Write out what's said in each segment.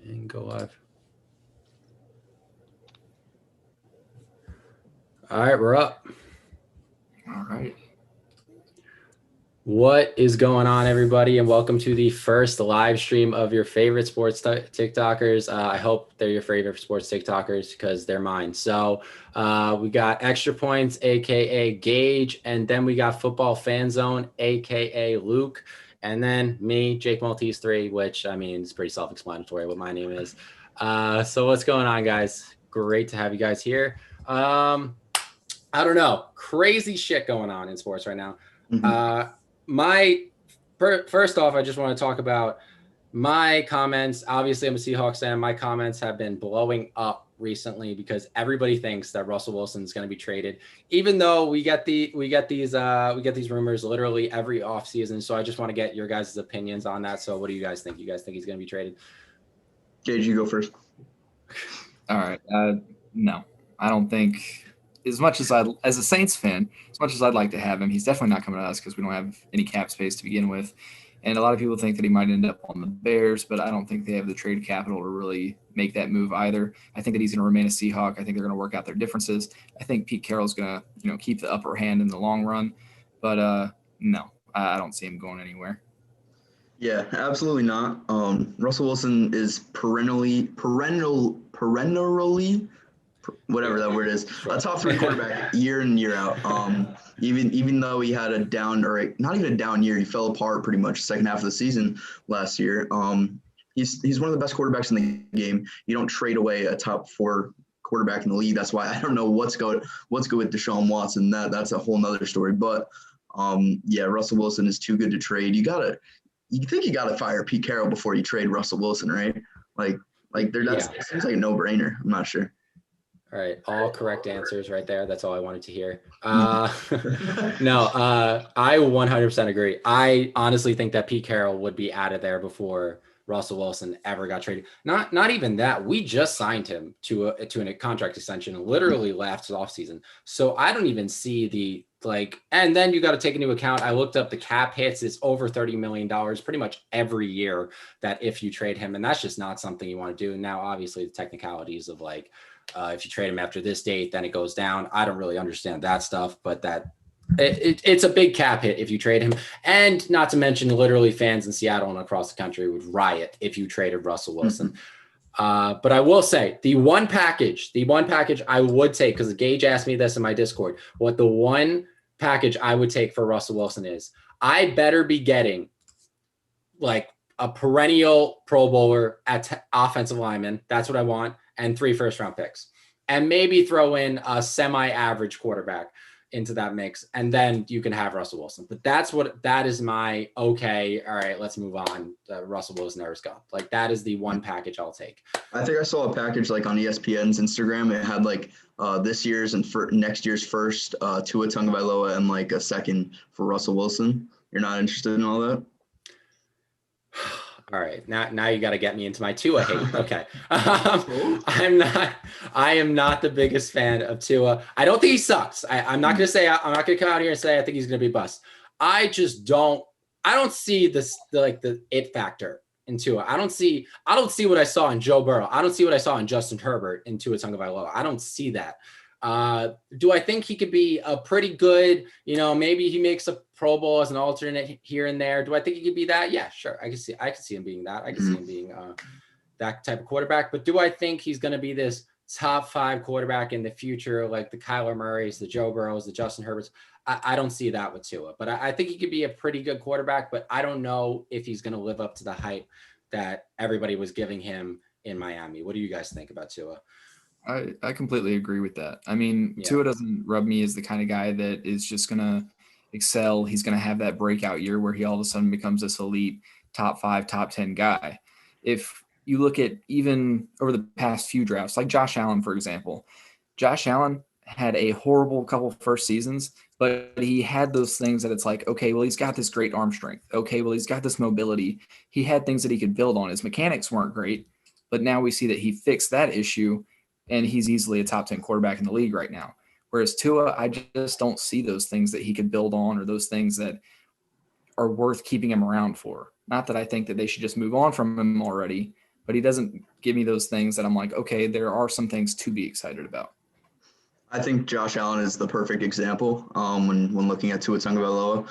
And go live. All right, we're up. All right. What is going on, everybody? And welcome to the first live stream of your favorite sports TikTokers. I hope they're your favorite sports TikTokers because they're mine. So we got Extra Points, aka Gage, and then we got Football Fan Zone, aka Luke, and then me, Jake Maltese 3, which I mean is pretty self-explanatory what my name is. So what's going on, guys? Great to have you guys here. I don't know, crazy shit going on in sports right now. First off, I just want to talk about my comments. Obviously, I'm a Seahawks fan. My comments have been blowing up recently because everybody thinks that Russell Wilson is going to be traded, even though we get these rumors literally every offseason. So I just want to get your guys' opinions on that. So what do you guys think? You guys think he's going to be traded? Gage, you go first. All right. No, I don't think. As much as as a Saints fan, as much as I'd like to have him, he's definitely not coming to us because we don't have any cap space to begin with. And a lot of people think that he might end up on the Bears, but I don't think they have the trade capital to really make that move either. I think that he's going to remain a Seahawk. I think they're going to work out their differences. I think Pete Carroll's going to, keep the upper hand in the long run. But no, I don't see him going anywhere. Yeah, absolutely not. Russell Wilson is perennially, whatever that word is, a top 3 quarterback year in, year out. Even though he had a down, or not even a down year, he fell apart pretty much second half of the season last year. He's one of the best quarterbacks in the game. You don't trade away a top 4 quarterback in the league. That's why I don't know what's good with Deshaun Watson. That's a whole nother story. But yeah, Russell Wilson is too good to trade. You think you gotta fire Pete Carroll before you trade Russell Wilson, right? That seems like a no-brainer. I'm not sure. All right, all correct answers right there. That's all I wanted to hear. I 100% agree. I honestly think that Pete Carroll would be out of there before Russell Wilson ever got traded. Not even that. We just signed him to a contract extension, literally last offseason. So I don't even see and then you got to take into account, I looked up the cap hits, it's over $30 million pretty much every year that if you trade him, and that's just not something you want to do. And now, obviously, the technicalities of if you trade him after this date, then it goes down. I don't really understand that stuff, but it's a big cap hit if you trade him. And not to mention, literally fans in Seattle and across the country would riot if you traded Russell Wilson. But I will say the one package I would take, because Gage asked me this in my Discord, what the one package I would take for Russell Wilson is, I better be getting a perennial Pro Bowler at offensive lineman. That's what I want. And 3 first-round picks, and maybe throw in a semi-average quarterback into that mix, and then you can have Russell Wilson. But that is my okay. All right, let's move on. Russell Wilson never go. That is the one package I'll take. I think I saw a package on ESPN's Instagram. It had this year's and for next year's first Tua Tagovailoa and a second for Russell Wilson. You're not interested in all that? All right, now you got to get me into my Tua hate. Okay, I am not the biggest fan of Tua. I don't think he sucks. I'm not gonna come out here and say I think he's gonna be bust. I just don't. I don't see the it factor in Tua. I don't see what I saw in Joe Burrow. I don't see what I saw in Justin Herbert in Tua Tagovailoa. I don't see that. Do I think he could be a pretty good, maybe he makes a Pro Bowl as an alternate here and there. Do I think he could be that? Yeah, sure. I can see him being that. I can see him being that type of quarterback. But do I think he's going to be this top 5 quarterback in the future, like the Kyler Murrays, the Joe Burrows, the Justin Herberts? I don't see that with Tua. But I think he could be a pretty good quarterback. But I don't know if he's going to live up to the hype that everybody was giving him in Miami. What do you guys think about Tua? I completely agree with that. I mean, Tua doesn't rub me as the kind of guy that is just going to excel. He's going to have that breakout year where he all of a sudden becomes this elite top 5, top 10 guy. If you look at even over the past few drafts, like Josh Allen, for example, Josh Allen had a horrible couple first seasons, but he had those things that it's like, okay, well, he's got this great arm strength. Okay, well, he's got this mobility. He had things that he could build on. His mechanics weren't great, but now we see that he fixed that issue, and he's easily a top 10 quarterback in the league right now. Whereas Tua, I just don't see those things that he could build on or those things that are worth keeping him around for. Not that I think that they should just move on from him already, but he doesn't give me those things that I'm like, okay, there are some things to be excited about. I think Josh Allen is the perfect example when looking at Tua Tagovailoa,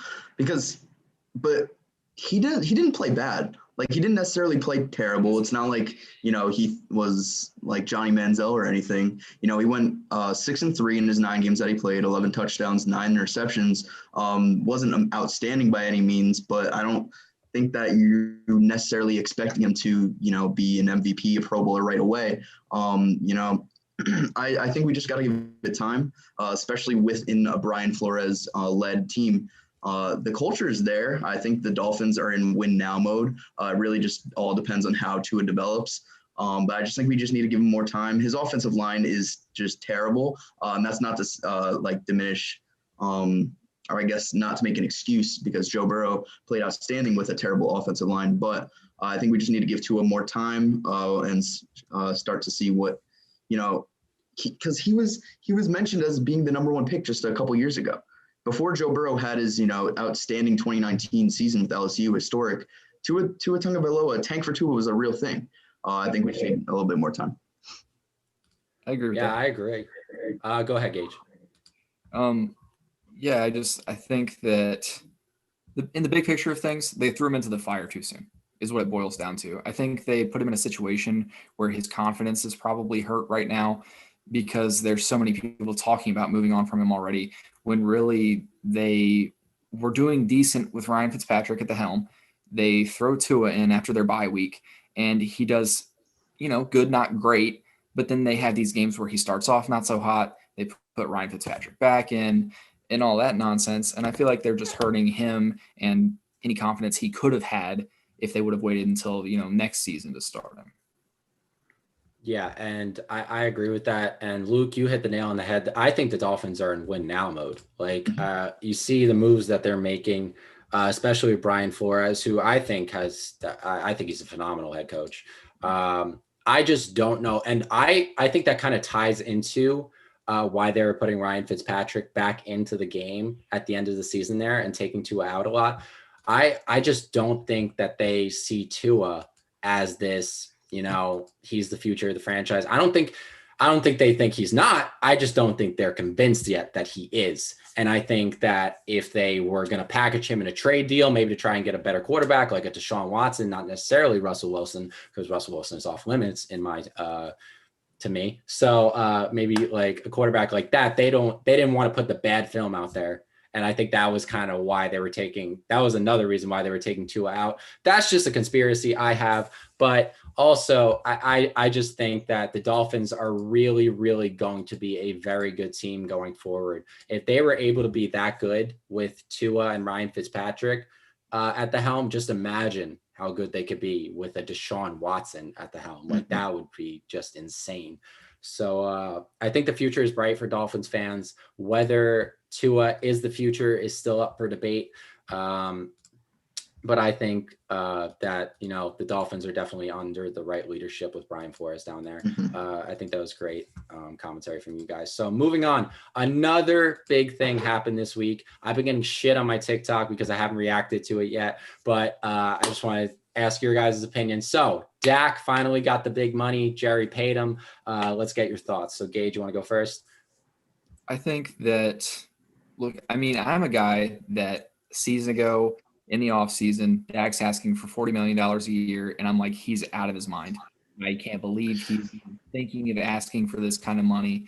but he didn't play bad. Like, he didn't necessarily play terrible. It's not like, he was like Johnny Manziel or anything. He went 6-3 in his 9 games that he played, 11 touchdowns, 9 interceptions. Wasn't outstanding by any means, but I don't think that you necessarily expecting him to, be an MVP, a Pro Bowler right away. I think we just got to give it time, especially within a Brian Flores led team. The culture is there. I think the Dolphins are in win now mode. It really just all depends on how Tua develops. But I just think we just need to give him more time. His offensive line is just terrible. And that's not to diminish, or I guess not to make an excuse, because Joe Burrow played outstanding with a terrible offensive line. But I think we just need to give Tua more time and start to see what, because he was mentioned as being the number 1 pick just a couple years ago. Before Joe Burrow had his, outstanding 2019 season with LSU, historic, Tua Tagovailoa, tank for Tua was a real thing. I think we should need a little bit more time. I agree with that. Yeah, I agree. Go ahead, Gage. I think that in the big picture of things, they threw him into the fire too soon, is what it boils down to. I think they put him in a situation where his confidence is probably hurt right now, because there's so many people talking about moving on from him already, when really they were doing decent with Ryan Fitzpatrick at the helm. They throw Tua in after their bye week, and he does, good, not great. But then they have these games where he starts off not so hot. They put Ryan Fitzpatrick back in and all that nonsense. And I feel like they're just hurting him and any confidence he could have had if they would have waited until, next season to start him. Yeah, and I agree with that. And Luke, you hit the nail on the head. I think the Dolphins are in win now mode. Like, you see the moves that they're making, especially with Brian Flores, who I think he's a phenomenal head coach. I just don't know. And I think that kind of ties into why they were putting Ryan Fitzpatrick back into the game at the end of the season there and taking Tua out a lot. I just don't think that they see Tua as this, he's the future of the franchise. I don't think they think he's not. I just don't think they're convinced yet that he is. And I think that if they were going to package him in a trade deal, maybe to try and get a better quarterback, like a Deshaun Watson, not necessarily Russell Wilson, because Russell Wilson is off limits to me. So maybe like a quarterback like that, they didn't want to put the bad film out there. And I think that was kind of why that was another reason why they were taking Tua out. That's just a conspiracy I have. But also, I just think that the Dolphins are really, really going to be a very good team going forward. If they were able to be that good with Tua and Ryan Fitzpatrick at the helm, just imagine how good they could be with a Deshaun Watson at the helm. Like, that would be just insane. So I think the future is bright for Dolphins fans. Whether Tua is the future is still up for debate. But I think that, the Dolphins are definitely under the right leadership with Brian Flores down there. I think that was great commentary from you guys. So moving on, another big thing happened this week. I've been getting shit on my TikTok because I haven't reacted to it yet, but I just want to ask your guys' opinion. So Dak finally got the big money. Jerry paid him. Let's get your thoughts. So Gage, you want to go first? I think that, look, I'm a guy that season ago in the offseason, Dak's asking for $40 million a year, and I'm like, he's out of his mind. I can't believe he's thinking of asking for this kind of money.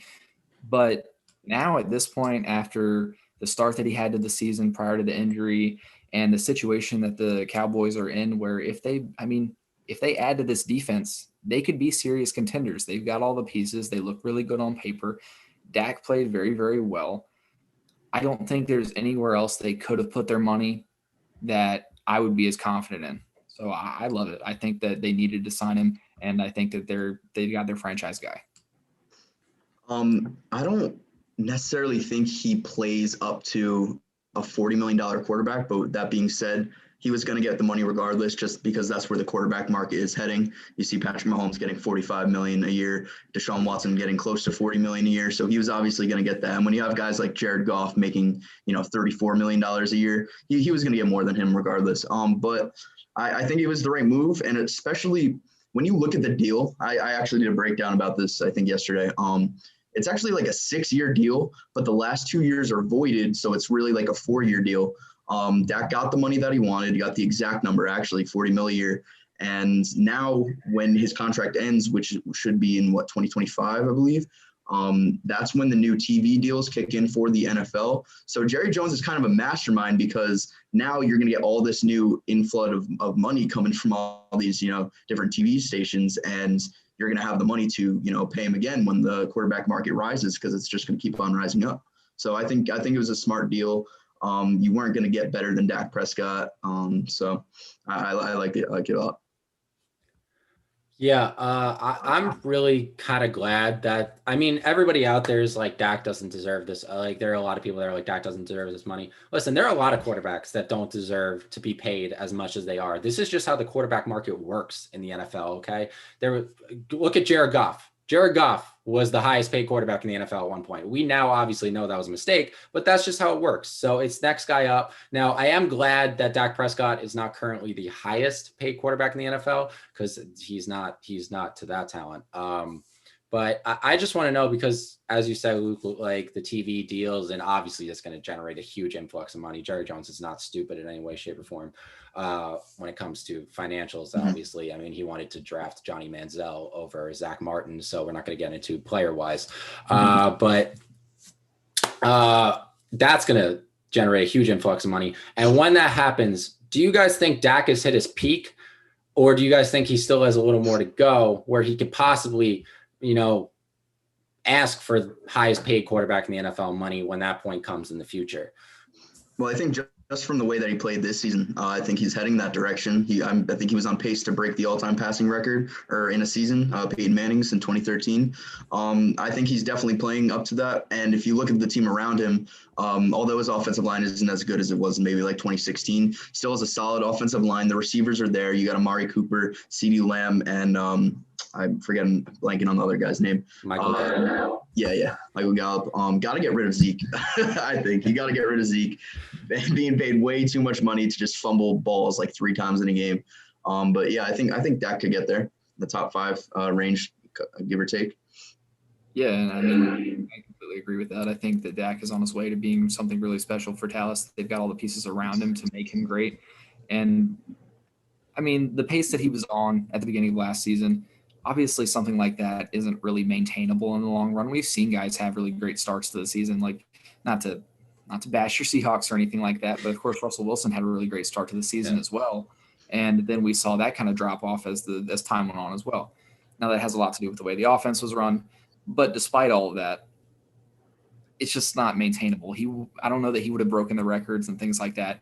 But now at this point, after the start that he had to the season prior to the injury and the situation that the Cowboys are in, where if they add to this defense, they could be serious contenders. They've got all the pieces. They look really good on paper. Dak played very, very well. I don't think there's anywhere else they could have put their money that I would be as confident in. So I love it. I think that they needed to sign him, and I think that they've got their franchise guy. I don't necessarily think he plays up to a $40 million quarterback, but that being said, he was going to get the money regardless, just because that's where the quarterback market is heading. You see Patrick Mahomes getting $45 million a year, Deshaun Watson getting close to $40 million a year. So he was obviously going to get that. And when you have guys like Jared Goff making, $34 million a year, he was going to get more than him regardless. But I think it was the right move. And especially when you look at the deal, I actually did a breakdown about this, I think yesterday. It's actually like a 6-year deal, but the last 2 years are voided. So it's really like a 4-year deal. Dak got the money that he wanted. He got the exact number, actually, $40 million a year. And now when his contract ends, which should be in 2025, I believe, that's when the new TV deals kick in for the NFL. So Jerry Jones is kind of a mastermind because now you're going to get all this new inflood of money coming from all these, different TV stations, and you're going to have the money to, pay him again when the quarterback market rises, because it's just going to keep on rising up. So I think it was a smart deal. You weren't going to get better than Dak Prescott. So I like it. I like it a lot. Yeah, I'm really kind of glad that, everybody out there is like, Dak doesn't deserve this. Like, there are a lot of people that are like, Dak doesn't deserve this money. Listen, there are a lot of quarterbacks that don't deserve to be paid as much as they are. This is just how the quarterback market works in the NFL, okay? Look at Jared Goff. Jared Goff was the highest paid quarterback in the NFL at one point. We now obviously know that was a mistake, but that's just how it works. So it's next guy up. Now, I am glad that Dak Prescott is not currently the highest paid quarterback in the NFL, because he's not to that talent. But I just want to know, because as you said, Luke, like the TV deals, and obviously it's going to generate a huge influx of money. Jerry Jones is not stupid in any way, shape, or form when it comes to financials. Obviously, he wanted to draft Johnny Manziel over Zach Martin, so we're not going to get into player-wise. But that's going to generate a huge influx of money. And when that happens, do you guys think Dak has hit his peak, or do you guys think he still has a little more to go where he could possibly ask for highest paid quarterback in the NFL money when that point comes in the future? Well, I think just from the way that he played this season, I think he's heading that direction. I think he was on pace to break the all-time passing record or in a season, Peyton Manning's in 2013. I think he's definitely playing up to that. And if you look at the team around him, although his offensive line isn't as good as it was in maybe like 2016, still has a solid offensive line. The receivers are there. You got Amari Cooper, CeeDee Lamb, and I'm blanking on the other guy's name. Michael Gallup. Yeah, Michael Gallup. Got to get rid of Zeke. I think you got to get rid of Zeke. Being paid way too much money to just fumble balls like 3 times in a game. But yeah, I think Dak could get there, the top 5 range, give or take. Yeah, and I completely agree with that. I think that Dak is on his way to being something really special for Dallas. They've got all the pieces around him to make him great. And the pace that he was on at the beginning of last season, obviously something like that isn't really maintainable in the long run. We've seen guys have really great starts to the season, like not to bash your Seahawks or anything like that, but of course Russell Wilson had a really great start to the season as well. And then we saw that kind of drop off as time went on as well. Now that has a lot to do with the way the offense was run, but despite all of that, it's just not maintainable. I don't know that he would have broken the records and things like that,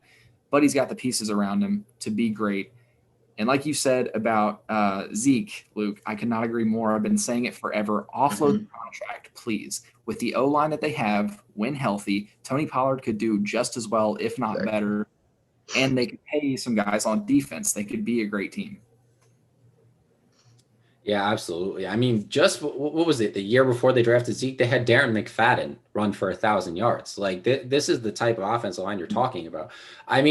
but he's got the pieces around him to be great. And like you said about Zeke, Luke, I cannot agree more. I've been saying it forever. Offload the contract, please. With the O-line that they have, when healthy, Tony Pollard could do just as well, if not better. And they could pay some guys on defense. They could be a great team. Yeah, absolutely. Just what was it? The year before they drafted Zeke, they had Darren McFadden run for 1,000 yards. Like this is the type of offensive line you're talking about.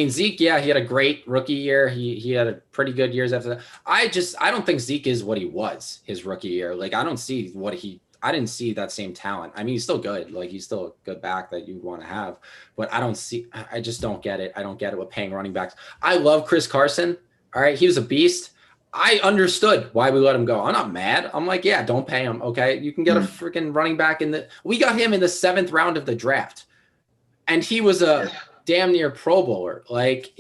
Zeke, yeah, he had a great rookie year. He had a pretty good years after that. I don't think Zeke is what he was his rookie year. Like I didn't see that same talent. He's still good. Like he's still a good back that you want to have, but I just don't get it. I don't get it with paying running backs. I love Chris Carson. All right. He was a beast. I understood why we let him go. I'm not mad. I'm like, yeah, don't pay him. Okay. You can get a freaking running back we got him in the 7th round of the draft, and he was a damn near Pro Bowler. Like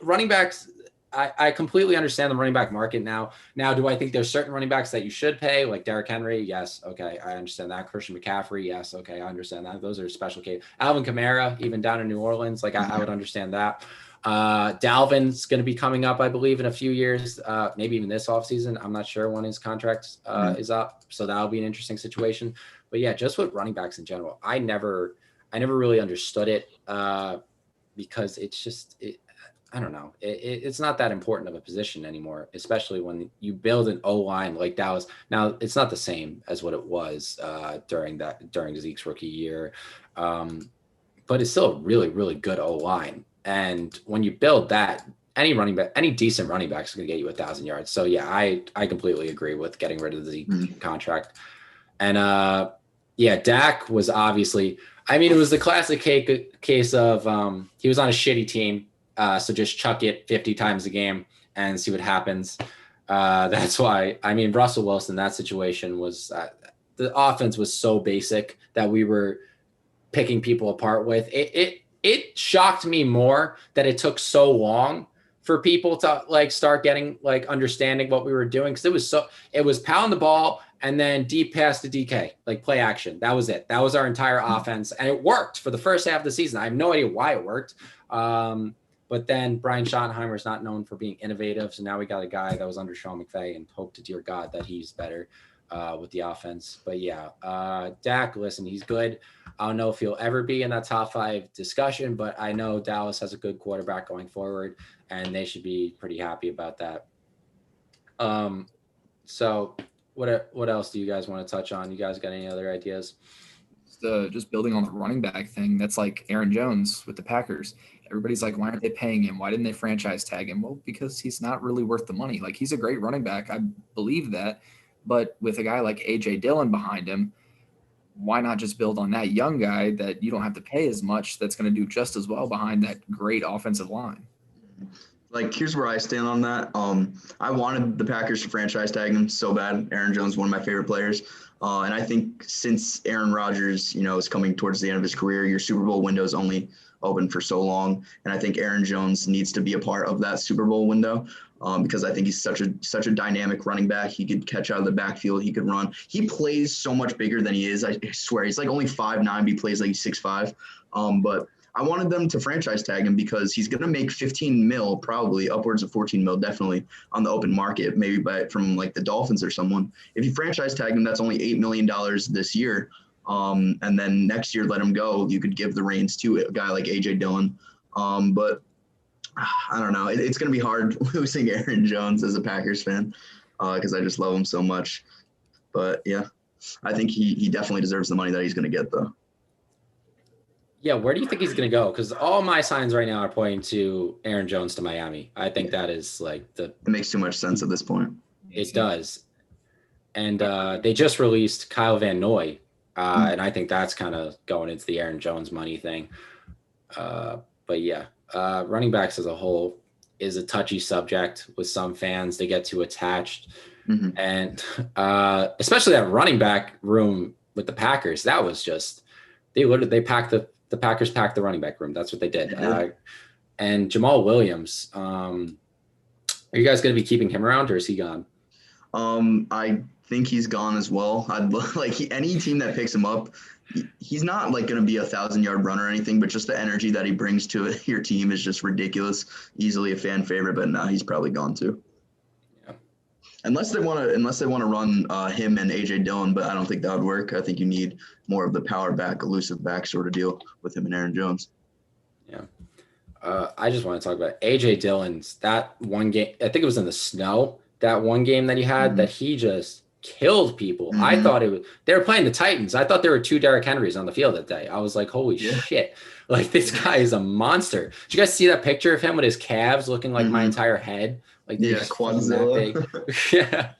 running backs, I completely understand the running back market now. Now, do I think there's certain running backs that you should pay, like Derrick Henry? Yes. Okay. I understand that. Christian McCaffrey. Yes. Okay. I understand that. Those are special cases. Alvin Kamara, even down in New Orleans. Like I would understand that. Dalvin's going to be coming up, I believe, in a few years, maybe even this offseason. I'm not sure when his contract is up. So that'll be an interesting situation. But yeah, just with running backs in general, I never really understood it because it's just, I don't know. It's not that important of a position anymore, especially when you build an O-line like Dallas. Now, it's not the same as what it was during Zeke's rookie year, but it's still a really, really good O-line. And when you build that, any decent running back is going to get you 1,000 yards. So yeah, I completely agree with getting rid of the contract. And Dak was obviously, I mean, it was the classic case of he was on a shitty team, so just chuck it 50 times a game and see what happens. That's why, I mean, Russell Wilson, that situation was the offense was so basic that we were picking people apart with. It shocked me more that it took so long for people to like start getting like understanding what we were doing, because it was pound the ball and then deep pass to DK, like play action. That was it. That was our entire offense, and it worked for the first half of the season. I have no idea why it worked. But then Brian Schottenheimer is not known for being innovative, so now we got a guy that was under Sean McVay, and hope to dear God that he's better with the offense. But yeah, Dak, listen, he's good. I don't know if he'll ever be in that top 5 discussion, but I know Dallas has a good quarterback going forward, and they should be pretty happy about that. So what else do you guys want to touch on? You guys got any other ideas? Just building on the running back thing, that's like Aaron Jones with the Packers. Everybody's like, why aren't they paying him? Why didn't they franchise tag him? Well, because he's not really worth the money. Like, he's a great running back. I believe that. But with a guy like A.J. Dillon behind him, why not just build on that young guy that you don't have to pay as much, that's going to do just as well behind that great offensive line? Like, here's where I stand on that. I wanted the Packers to franchise tag him so bad. Aaron Jones, one of my favorite players. And I think since Aaron Rodgers, is coming towards the end of his career, your Super Bowl window is only open for so long. And I think Aaron Jones needs to be a part of that Super Bowl window because I think he's such a dynamic running back. He could catch out of the backfield. He could run. He plays so much bigger than he is. I swear. He's like only 5'9", but he plays like he's 6'5". But I wanted them to franchise tag him because he's going to make 15 mil, probably upwards of 14 mil, definitely on the open market, maybe from like the Dolphins or someone. If you franchise tag him, that's only $8 million this year. And then next year, let him go. You could give the reins to a guy like A.J. Dillon. But I don't know. It's going to be hard losing Aaron Jones as a Packers fan because I just love him so much. But yeah, I think he definitely deserves the money that he's going to get, though. Yeah, where do you think he's going to go? Because all my signs right now are pointing to Aaron Jones to Miami. I think that is like It makes too much sense at this point. It does. And they just released Kyle Van Noy, and I think that's kind of going into the Aaron Jones money thing. But yeah, running backs as a whole is a touchy subject with some fans. They get too attached. Mm-hmm. And especially that running back room with the Packers, that was just – they packed the Packers packed the running back room. That's what they did. And Jamal Williams, are you guys going to be keeping him around, or is he gone? I think he's gone as well. Any team that picks him up, he's not like going to be 1,000-yard runner or anything, but just the energy that he brings to your team is just ridiculous. Easily a fan favorite, but now he's probably gone too. Yeah. Unless they want to run him and A.J. Dillon, but I don't think that would work. I think you need more of the power back, elusive back sort of deal with him and Aaron Jones. Yeah. I just want to talk about A.J. Dillon's that one game. I think it was in the snow, that one game that he had that he just killed people. I thought they were playing the Titans. I thought there were 2 Derrick Henrys on the field that day. I was like, holy shit. Like, this guy is a monster. Did you guys see that picture of him with his calves looking like my entire head? Like, Quadzilla. Yeah.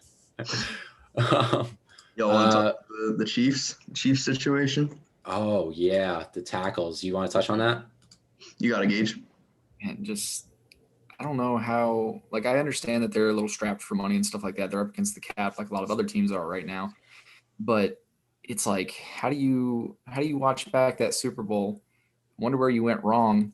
Y'all want to talk about the Chiefs situation? Oh, yeah. The tackles. You want to touch on that? You got to Gage. And I don't know how, like, I understand that they're a little strapped for money and stuff like that. They're up against the cap like a lot of other teams are right now. But it's like, how do you watch back that Super Bowl, wonder where you went wrong,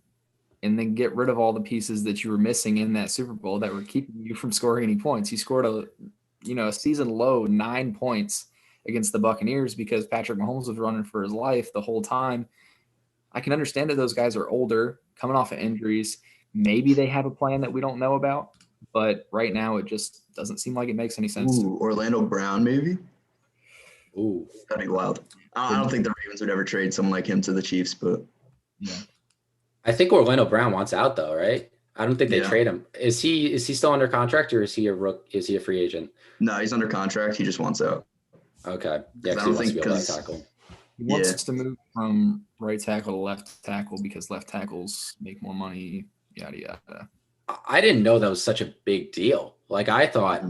and then get rid of all the pieces that you were missing in that Super Bowl that were keeping you from scoring any points? You scored a season low 9 points against the Buccaneers because Patrick Mahomes was running for his life the whole time. I can understand that those guys are older, coming off of injuries. Maybe they have a plan that we don't know about, but right now it just doesn't seem like it makes any sense. Ooh, Orlando Brown, maybe? Ooh. That'd be wild. I don't think the Ravens would ever trade someone like him to the Chiefs, but yeah. I think Orlando Brown wants out though, right? I don't think they trade him. Is he still under contract, or is he a free agent? No, he's under contract. He just wants out. Okay. Yeah, I don't think he wants to move from right tackle to left tackle because left tackles make more money, yada yada. I didn't know that was such a big deal. Like I thought,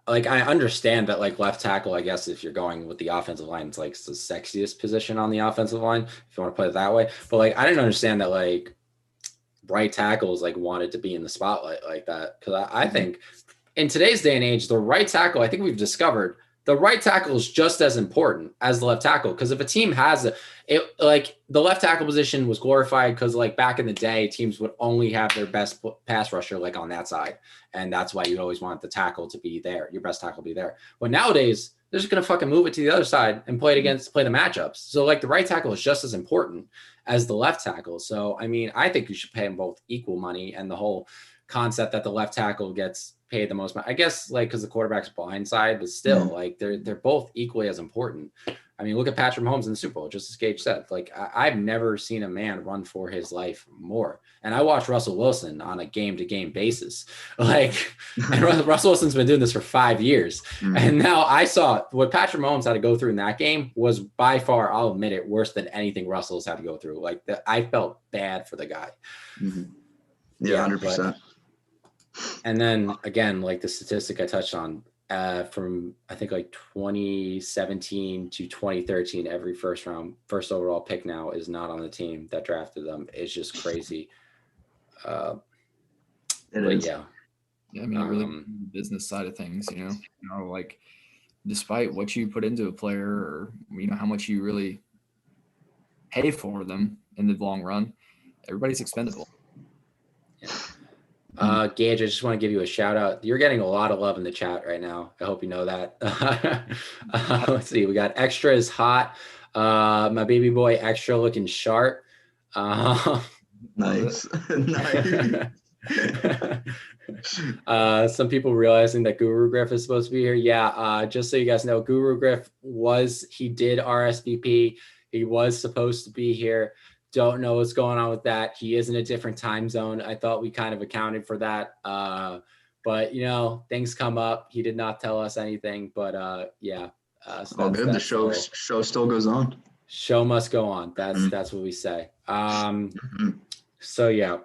like I understand that like left tackle, I guess if you're going with the offensive line, it's like the sexiest position on the offensive line, if you want to put it that way. But like I didn't understand that like right tackles like wanted to be in the spotlight like that. Because I think in today's day and age, the right tackle, I think we've discovered the right tackle is just as important as the left tackle. Because if a team has like the left tackle position was glorified because like back in the day, teams would only have their best pass rusher like on that side, and that's why you'd always want the tackle to be there, your best tackle to be there. But nowadays, they're just gonna fucking move it to the other side and play the matchups. So like the right tackle is just as important as the left tackle. So I mean, I think you should pay them both equal money, and the whole concept that the left tackle gets paid the most, I guess, like because the quarterback's blind side, but still, like they're both equally as important. I mean, look at Patrick Mahomes in the Super Bowl, just as Gage said. Like I've never seen a man run for his life more. And I watched Russell Wilson on a game-to-game basis. Like, and Russell Wilson's been doing this for 5 years, and now I saw what Patrick Mahomes had to go through in that game was by far, I'll admit it, worse than anything Russell's had to go through. Like I felt bad for the guy. Yeah, 100%. And then again, like the statistic I touched on, from I think like 2017 to 2013, every first overall pick now is not on the team that drafted them. It's just crazy. It is. Yeah. I mean, really the business side of things, you know, like despite what you put into a player or, you know, how much you really pay for them in the long run, everybody's expendable. Yeah. Gage, I just want to give you a shout out. You're getting a lot of love in the chat right now. I hope you know that. Let's see. We got Extra is hot. My baby boy Extra looking sharp. Nice. Some people realizing that Guru Griff is supposed to be here. Yeah. Just so you guys know, Guru Griff he did RSVP. He was supposed to be here. Don't know what's going on with that. He is in a different time zone. I thought we kind of accounted for that. But, you know, things come up. He did not tell us anything. But, yeah. So all good. The show still goes on. Show must go on. That's what we say. So, yeah.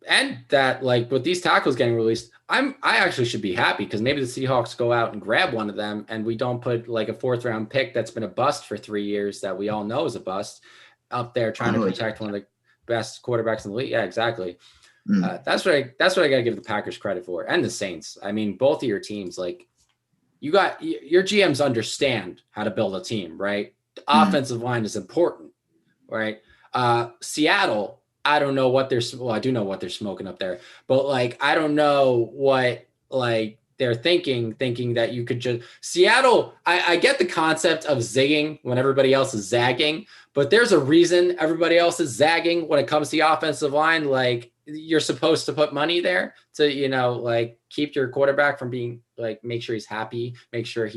And that, like, with these tackles getting released, I actually should be happy because maybe the Seahawks go out and grab one of them and we don't put, like, a 4th-round pick that's been a bust for 3 years that we all know is a bust up there trying to protect one of the best quarterbacks in the league. Yeah, exactly. That's what I got to give the Packers credit for, and the Saints. I mean, both of your teams, like you got your GMs understand how to build a team, right? The offensive line is important, right? Seattle, I don't know what I do know what they're smoking up there, but like I don't know what like they're thinking that you could just Seattle. I get the concept of zigging when everybody else is zagging, but there's a reason everybody else is zagging when it comes to the offensive line. Like you're supposed to put money there to, you know, like keep your quarterback from being like, make sure he's happy, make sure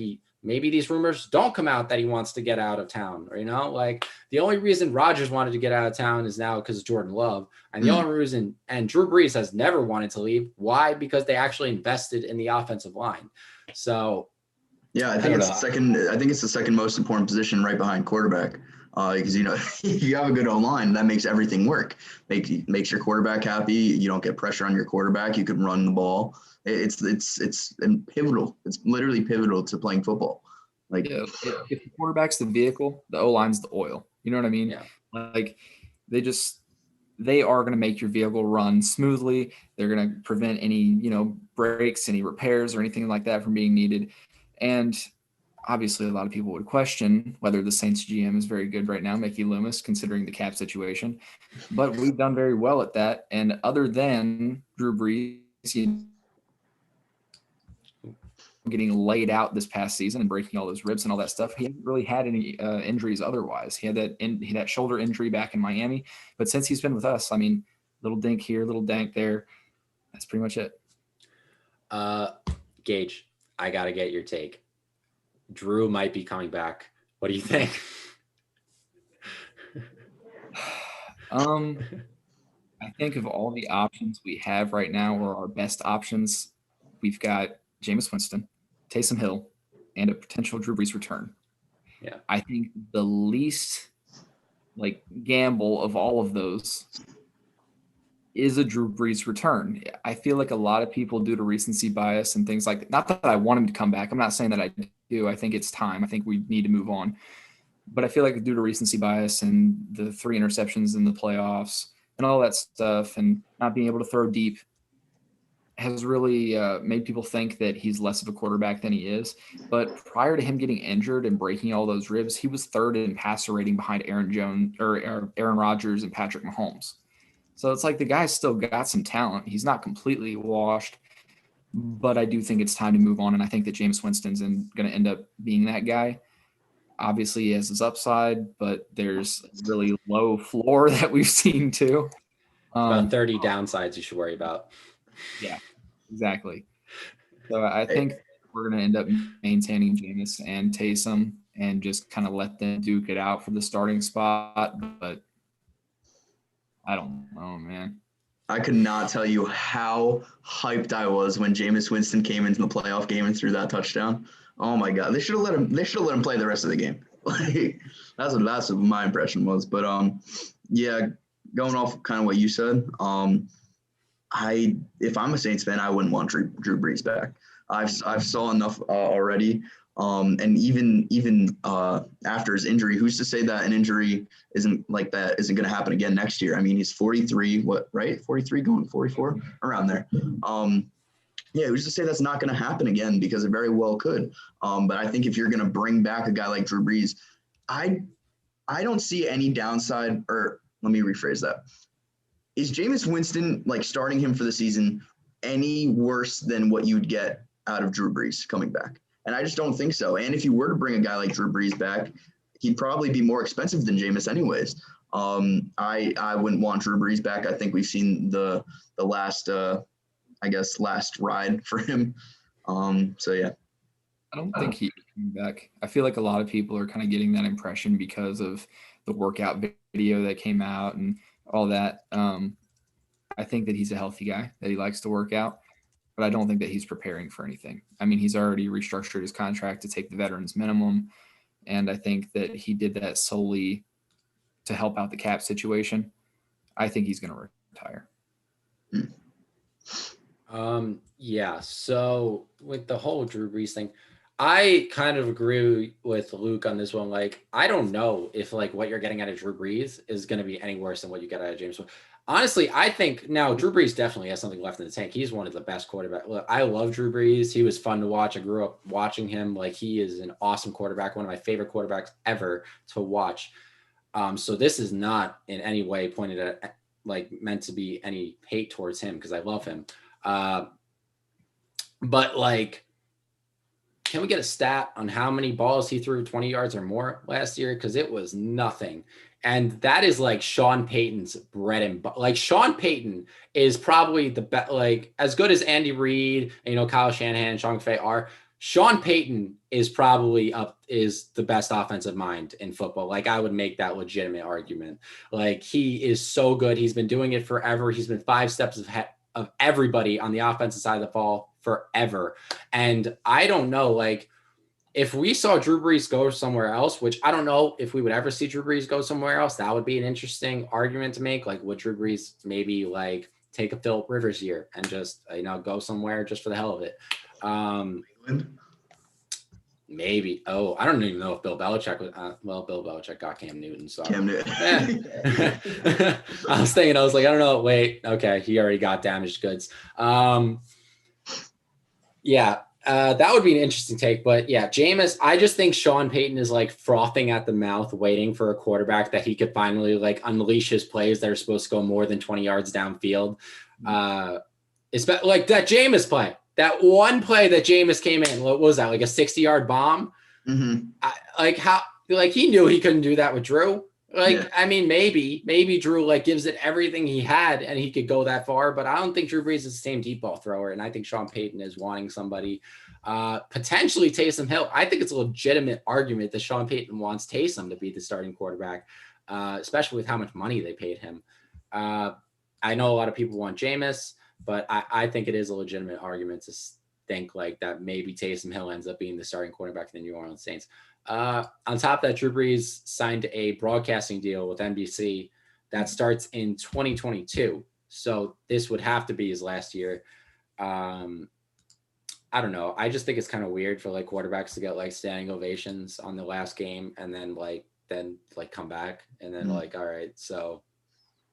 maybe these rumors don't come out that he wants to get out of town, or, you know, like the only reason Rodgers wanted to get out of town is now because of Jordan Love. And the only reason, and Drew Brees has never wanted to leave. Why? Because they actually invested in the offensive line. So yeah, I think it's the second most important position right behind quarterback. Because, you know, if you have a good O-line, that makes everything work. Makes your quarterback happy. You don't get pressure on your quarterback. You can run the ball. It's pivotal. It's literally pivotal to playing football. Like, yeah, if the quarterback's the vehicle, the O-line's the oil. You know what I mean? Yeah. Like they are going to make your vehicle run smoothly. They're going to prevent any, you know, breaks, any repairs or anything like that from being needed. And obviously, a lot of people would question whether the Saints GM is very good right now, Mickey Loomis, considering the cap situation. But we've done very well at that. And other than Drew Brees getting laid out this past season and breaking all those ribs and all that stuff, he hasn't really had any injuries otherwise. He had that shoulder injury back in Miami. But since he's been with us, I mean, little dink here, little dank there. That's pretty much it. Gage, I got to get your take. Drew might be coming back. What do you think? I think of all the options we have right now, or our best options, we've got Jameis Winston, Taysom Hill, and a potential Drew Brees return. Yeah. I think the least like gamble of all of those is a Drew Brees return. I feel like a lot of people, due to recency bias and things like that, not that I want him to come back. I'm not saying that I do. I think it's time. I think we need to move on. But I feel like due to recency bias and the 3 interceptions in the playoffs and all that stuff and not being able to throw deep has really made people think that he's less of a quarterback than he is. But prior to him getting injured and breaking all those ribs, he was 3rd in passer rating behind Aaron Rodgers and Patrick Mahomes. So it's like the guy's still got some talent. He's not completely washed, but I do think it's time to move on. And I think that Jameis Winston's going to end up being that guy. Obviously, he has his upside, but there's really low floor that we've seen too. About 30 downsides you should worry about. Yeah, exactly. So I think we're going to end up maintaining Jameis and Taysom and just kind of let them duke it out for the starting spot. But I don't know, man. I could not tell you how hyped I was when Jameis Winston came into the playoff game and threw that touchdown. Oh my God, they should have let him play the rest of the game. Like that's what my impression was. But yeah, going off kind of what you said, if I'm a Saints fan, I wouldn't want Drew Brees back. I've saw enough already. And even after his injury, who's to say that an injury isn't going to happen again next year? I mean, he's 43, right? 43 going 44 around there. Yeah, who's to say that's not going to happen again, because it very well could. But I think if you're going to bring back a guy like Drew Brees, I don't see any downside, or let me rephrase that. Is Jameis Winston, like, starting him for the season any worse than what you'd get out of Drew Brees coming back? And I just don't think so. And if you were to bring a guy like Drew Brees back, he'd probably be more expensive than Jameis anyways. I wouldn't want Drew Brees back. I think we've seen the last ride for him. So yeah. I don't think he's coming back. I feel like a lot of people are kind of getting that impression because of the workout video that came out and all that. I think that he's a healthy guy, that he likes to work out, but I don't think that he's preparing for anything. I mean, he's already restructured his contract to take the veterans minimum, and I think that he did that solely to help out the cap situation. I think he's going to retire. Yeah. So with the whole Drew Brees thing, I kind of agree with Luke on this one. Like, I don't know if like what you're getting out of Drew Brees is going to be any worse than what you get out of James. Honestly, I think now Drew Brees definitely has something left in the tank. He's one of the best quarterbacks. Look, I love Drew Brees. He was fun to watch. I grew up watching him. Like, he is an awesome quarterback, one of my favorite quarterbacks ever to watch. So this is not in any way pointed at, like, meant to be any hate towards him, because I love him. But like, can we get a stat on how many balls he threw 20 yards or more last year? Because it was nothing. And that is like Sean Payton's bread and butter. Like, Sean Payton is probably the best, like, as good as Andy Reid, and, Kyle Shanahan and Sean McVay are. Sean Payton is probably is the best offensive mind in football. Like, I would make that legitimate argument. Like, he is so good. He's been doing it forever. He's been 5 steps ahead of everybody on the offensive side of the ball forever. And I don't know, like, if we saw Drew Brees go somewhere else, which I don't know if we would ever see Drew Brees go somewhere else, that would be an interesting argument to make. Like, would Drew Brees maybe like take a Philip Rivers year and just, go somewhere just for the hell of it? Maybe. Oh, I don't even know if Bill Belichick was. Bill Belichick got Cam Newton. So Cam Newton. I was like, I don't know. Wait, okay, he already got damaged goods. Yeah, that would be an interesting take. But yeah, Jameis, I just think Sean Payton is like frothing at the mouth, waiting for a quarterback that he could finally like unleash his plays that are supposed to go more than 20 yards downfield. It's like that Jameis play. That one play that Jameis came in, what was that, like a 60-yard bomb? Mm-hmm. He knew he couldn't do that with Drew. I mean, maybe Drew like gives it everything he had and he could go that far, but I don't think Drew Brees is the same deep ball thrower. And I think Sean Payton is wanting somebody, potentially Taysom Hill. I think it's a legitimate argument that Sean Payton wants Taysom to be the starting quarterback, especially with how much money they paid him. I know a lot of people want Jameis, but I think it is a legitimate argument to think like that maybe Taysom Hill ends up being the starting quarterback for the New Orleans Saints. On top of that, Drew Brees signed a broadcasting deal with NBC that starts in 2022. So this would have to be his last year. I don't know. I just think it's kind of weird for like quarterbacks to get like standing ovations on the last game and then come back and then like, all right, so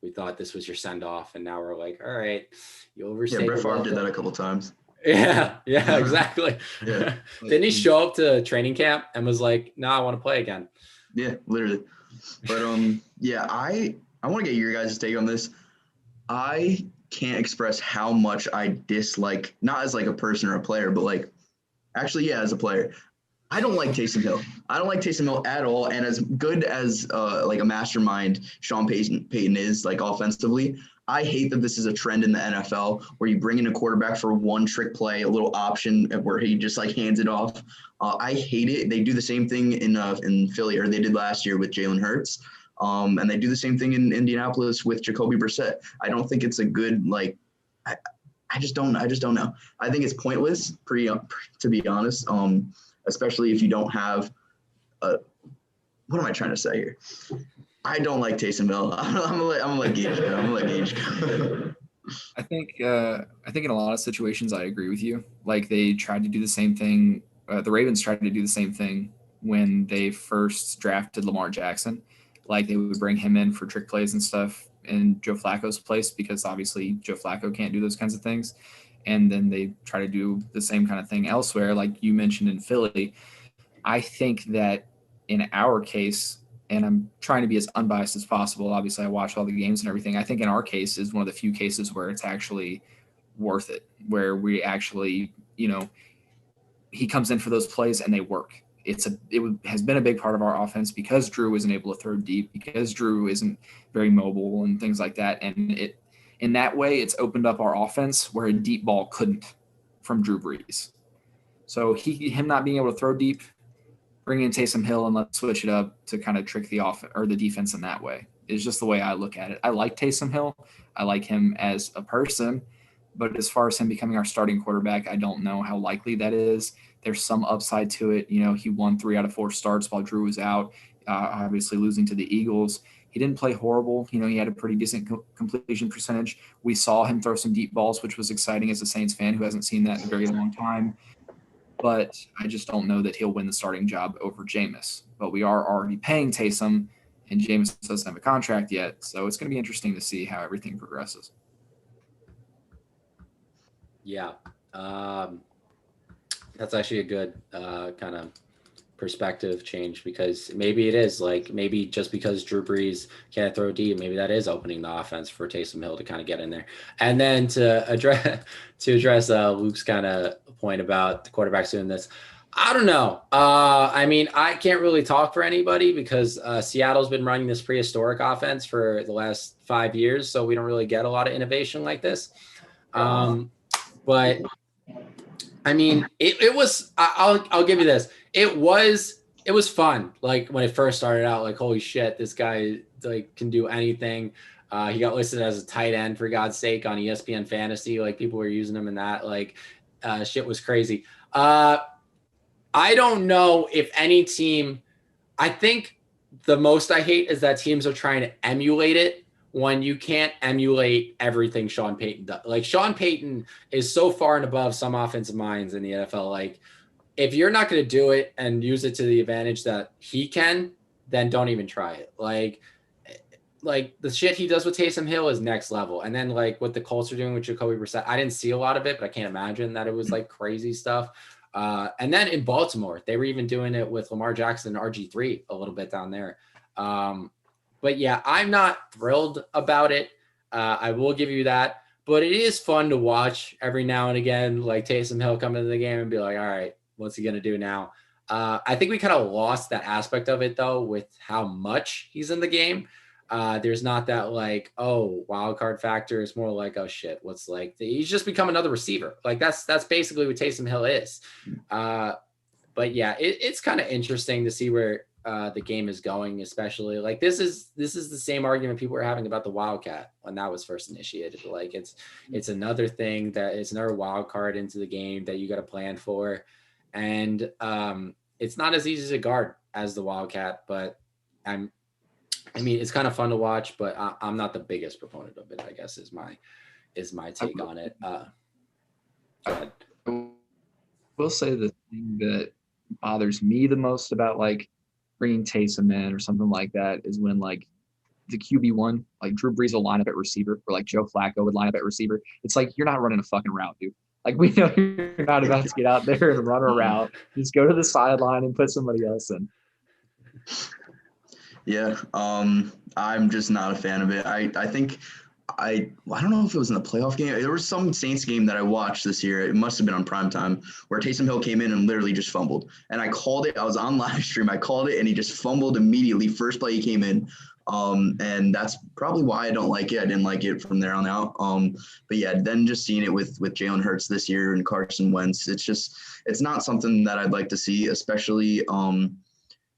we thought this was your send off and now we're like, all right, you overstayed. Yeah, Brett Favre did that a couple times. Yeah, exactly. Yeah. Didn't he show up to training camp and was like, no, I want to play again? Yeah, literally. But yeah, I want to get your guys' take on this. I can't express how much I dislike, not as like a person or a player, but like actually, yeah, as a player. I don't like Taysom Hill. I don't like Taysom Hill at all. And as good as like a mastermind Sean Payton is like offensively, I hate that this is a trend in the NFL where you bring in a quarterback for one trick play, a little option where he just like hands it off. I hate it. They do the same thing in Philly, or they did last year with Jalen Hurts. And they do the same thing in Indianapolis with Jacoby Brissett. I don't think it's a good, like, I just don't know. I think it's pointless, to be honest, especially if you don't have what am I trying to say here? I don't like Taysom Hill. I'm gonna let Gage go. I think in a lot of situations I agree with you. Like they tried to do the same thing. The Ravens tried to do the same thing when they first drafted Lamar Jackson. Like they would bring him in for trick plays and stuff in Joe Flacco's place because obviously Joe Flacco can't do those kinds of things. And then they try to do the same kind of thing elsewhere, like you mentioned in Philly. I think that in our case, and I'm trying to be as unbiased as possible, obviously I watch all the games and everything, I think in our case is one of the few cases where it's actually worth it, where we actually, he comes in for those plays and they work. It has been a big part of our offense because Drew isn't able to throw deep, because Drew isn't very mobile and things like that. And in that way, it's opened up our offense where a deep ball couldn't from Drew Brees. So him not being able to throw deep, bring in Taysom Hill and let's switch it up to kind of trick the offense or the defense in that way is just the way I look at it. I like Taysom Hill. I like him as a person, but as far as him becoming our starting quarterback, I don't know how likely that is. There's some upside to it. He won 3 out of 4 starts while Drew was out, obviously losing to the Eagles. He didn't play horrible. He had a pretty decent completion percentage. We saw him throw some deep balls, which was exciting as a Saints fan who hasn't seen that in a very long time. But I just don't know that he'll win the starting job over Jameis. But we are already paying Taysom, and Jameis doesn't have a contract yet. So it's going to be interesting to see how everything progresses. Yeah. That's actually a good kind of perspective change because maybe it is like maybe just because Drew Brees can't throw deep, maybe that is opening the offense for Taysom Hill to kind of get in there. And then to address Luke's kind of point about the quarterbacks doing this, I don't know. I mean, I can't really talk for anybody because Seattle's been running this prehistoric offense for the last 5 years, so we don't really get a lot of innovation like this. But I mean, it was. I'll give you this. It was fun. Like when it first started out, like holy shit, this guy like can do anything. He got listed as a tight end for God's sake on ESPN Fantasy. Like people were using him in that. Like shit was crazy. I don't know if any team. I think the most I hate is that teams are trying to emulate it when you can't emulate everything Sean Payton does. Like Sean Payton is so far and above some offensive minds in the NFL. Like if you're not going to do it and use it to the advantage that he can, then don't even try it. Like the shit he does with Taysom Hill is next level. And then like what the Colts are doing with Jacoby Brissett, I didn't see a lot of it, but I can't imagine that it was like crazy stuff. And then in Baltimore, they were even doing it with Lamar Jackson and RG3 a little bit down there. But yeah, I'm not thrilled about it. I will give you that. But it is fun to watch every now and again, like Taysom Hill come into the game and be like, all right, what's he going to do now? I think we kind of lost that aspect of it, though, with how much he's in the game. There's not that like, oh, wild card factor. It's more like, oh, shit, what's like he's just become another receiver. Like that's basically what Taysom Hill is. But yeah, it's kind of interesting to see where the game is going, especially like this is the same argument people were having about the Wildcat when that was first initiated. Like it's another thing that it's another wild card into the game that you got to plan for. And it's not as easy to guard as the Wildcat, but I mean, it's kind of fun to watch, but I'm not the biggest proponent of it, I guess is my take on it. Go ahead. I will say the thing that bothers me the most about like bringing Taysom in or something like that is when like the QB1, like Drew Brees will line up at receiver, or like Joe Flacco would line up at receiver. It's like, you're not running a fucking route, dude. Like, we know you're not about to get out there and run a route. Just go to the sideline and put somebody else in. Yeah, I'm just not a fan of it. I think I don't know if it was in the playoff game. There was some Saints game that I watched this year. It must have been on primetime, where Taysom Hill came in and literally just fumbled. And I called it. I was on live stream. I called it, and he just fumbled immediately. First play he came in. And that's probably why I don't like it. I didn't like it from there on out. But yeah, then just seeing it with Jalen Hurts this year and Carson Wentz, it's not something that I'd like to see, especially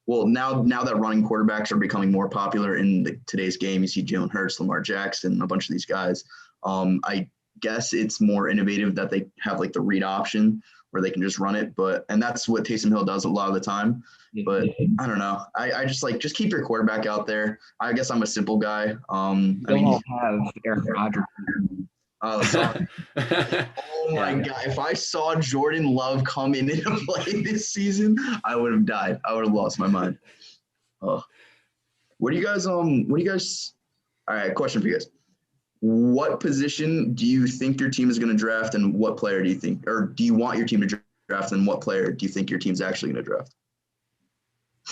well, now that running quarterbacks are becoming more popular in today's game. You see Jalen Hurts, Lamar Jackson, a bunch of these guys. I guess it's more innovative that they have like the read option where they can just run it. And that's what Taysom Hill does a lot of the time. But I don't know. I just keep your quarterback out there. I guess I'm a simple guy. Don't have Aaron Rodgers. Oh, sorry. Oh my God. If I saw Jordan Love come in and play this season, I would have died. I would have lost my mind. Oh. What do you guys all right, question for you guys. What position do you think your team is going to draft, and what player do you think, or do you want your team to draft, and what player do you think your team's actually going to draft?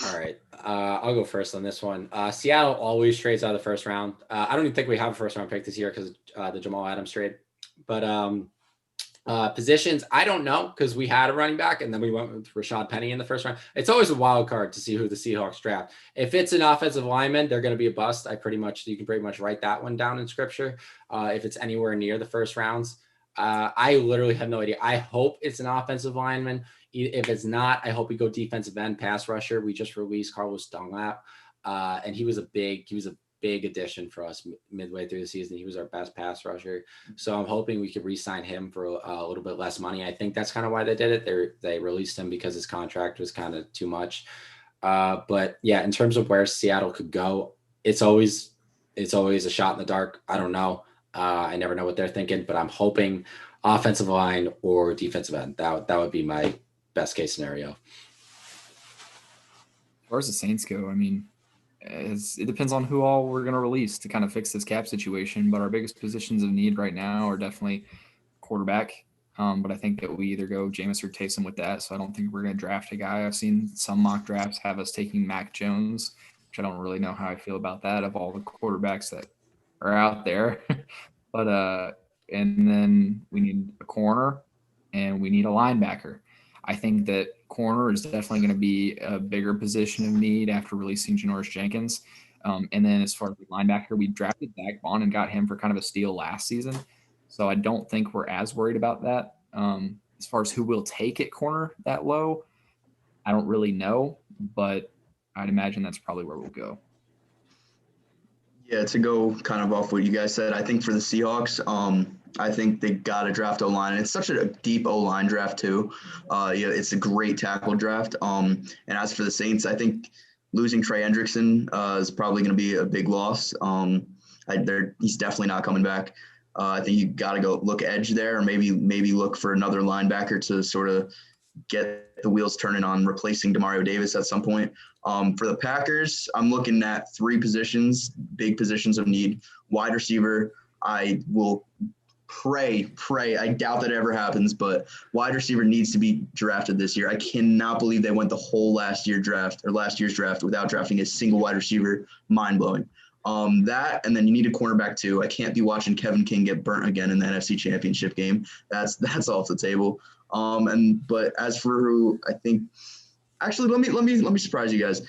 All right. I'll go first on this one. Seattle always trades out of the first round. I don't even think we have a first round pick this year because the Jamal Adams trade. But positions, I don't know, because we had a running back and then we went with Rashad Penny in the first round. It's always a wild card to see who the Seahawks draft. If it's an offensive lineman, they're going to be a bust. You can pretty much write that one down in scripture. If it's anywhere near the first rounds, I literally have no idea. I hope it's an offensive lineman. If it's not, I hope we go defensive end, pass rusher. We just released Carlos Dunlap, and he was a big addition for us midway through the season. He was our best pass rusher. So I'm hoping we could re-sign him for a little bit less money. I think that's kind of why they did it. They released him because his contract was kind of too much. But yeah, in terms of where Seattle could go, it's always a shot in the dark. I don't know. I never know what they're thinking, but I'm hoping offensive line or defensive end. That would be my best case scenario. As far as the Saints go, I mean, it depends on who all we're going to release to kind of fix this cap situation. But our biggest positions of need right now are definitely quarterback. But I think that we either go Jameis or Taysom with that. So I don't think we're going to draft a guy. I've seen some mock drafts have us taking Mac Jones, which I don't really know how I feel about that of all the quarterbacks that are out there. But and then we need a corner and we need a linebacker. I think that corner is definitely going to be a bigger position of need after releasing Janoris Jenkins. And then as far as the linebacker, we drafted Zach Bond and got him for kind of a steal last season. So I don't think we're as worried about that. As far as who will take at corner that low, I don't really know, but I'd imagine that's probably where we'll go. Yeah, to go kind of off what you guys said, I think for the Seahawks, I think they got to draft O-line. And it's such a deep O-line draft too. It's a great tackle draft. And as for the Saints, I think losing Trey Hendrickson is probably going to be a big loss. He's definitely not coming back. I think you got to go look edge there, or maybe look for another linebacker to sort of get the wheels turning on replacing Demario Davis at some point. For the Packers, I'm looking at three positions, big positions of need. Wide receiver, I will pray. I doubt that ever happens, but wide receiver needs to be drafted this year. I cannot believe they went the whole last year's draft without drafting a single wide receiver. Mind blowing. That, and then you need a cornerback too. I can't be watching Kevin King get burnt again in the NFC Championship game. That's off the table. But as for who I think, actually, let me surprise you guys.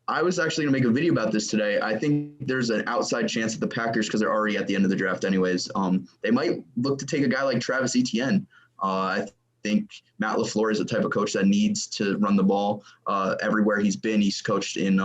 I was actually going to make a video about this today. I think there's an outside chance that the Packers, because they're already at the end of the draft anyways, they might look to take a guy like Travis Etienne. I think Matt LaFleur is the type of coach that needs to run the ball everywhere he's been. He's coached in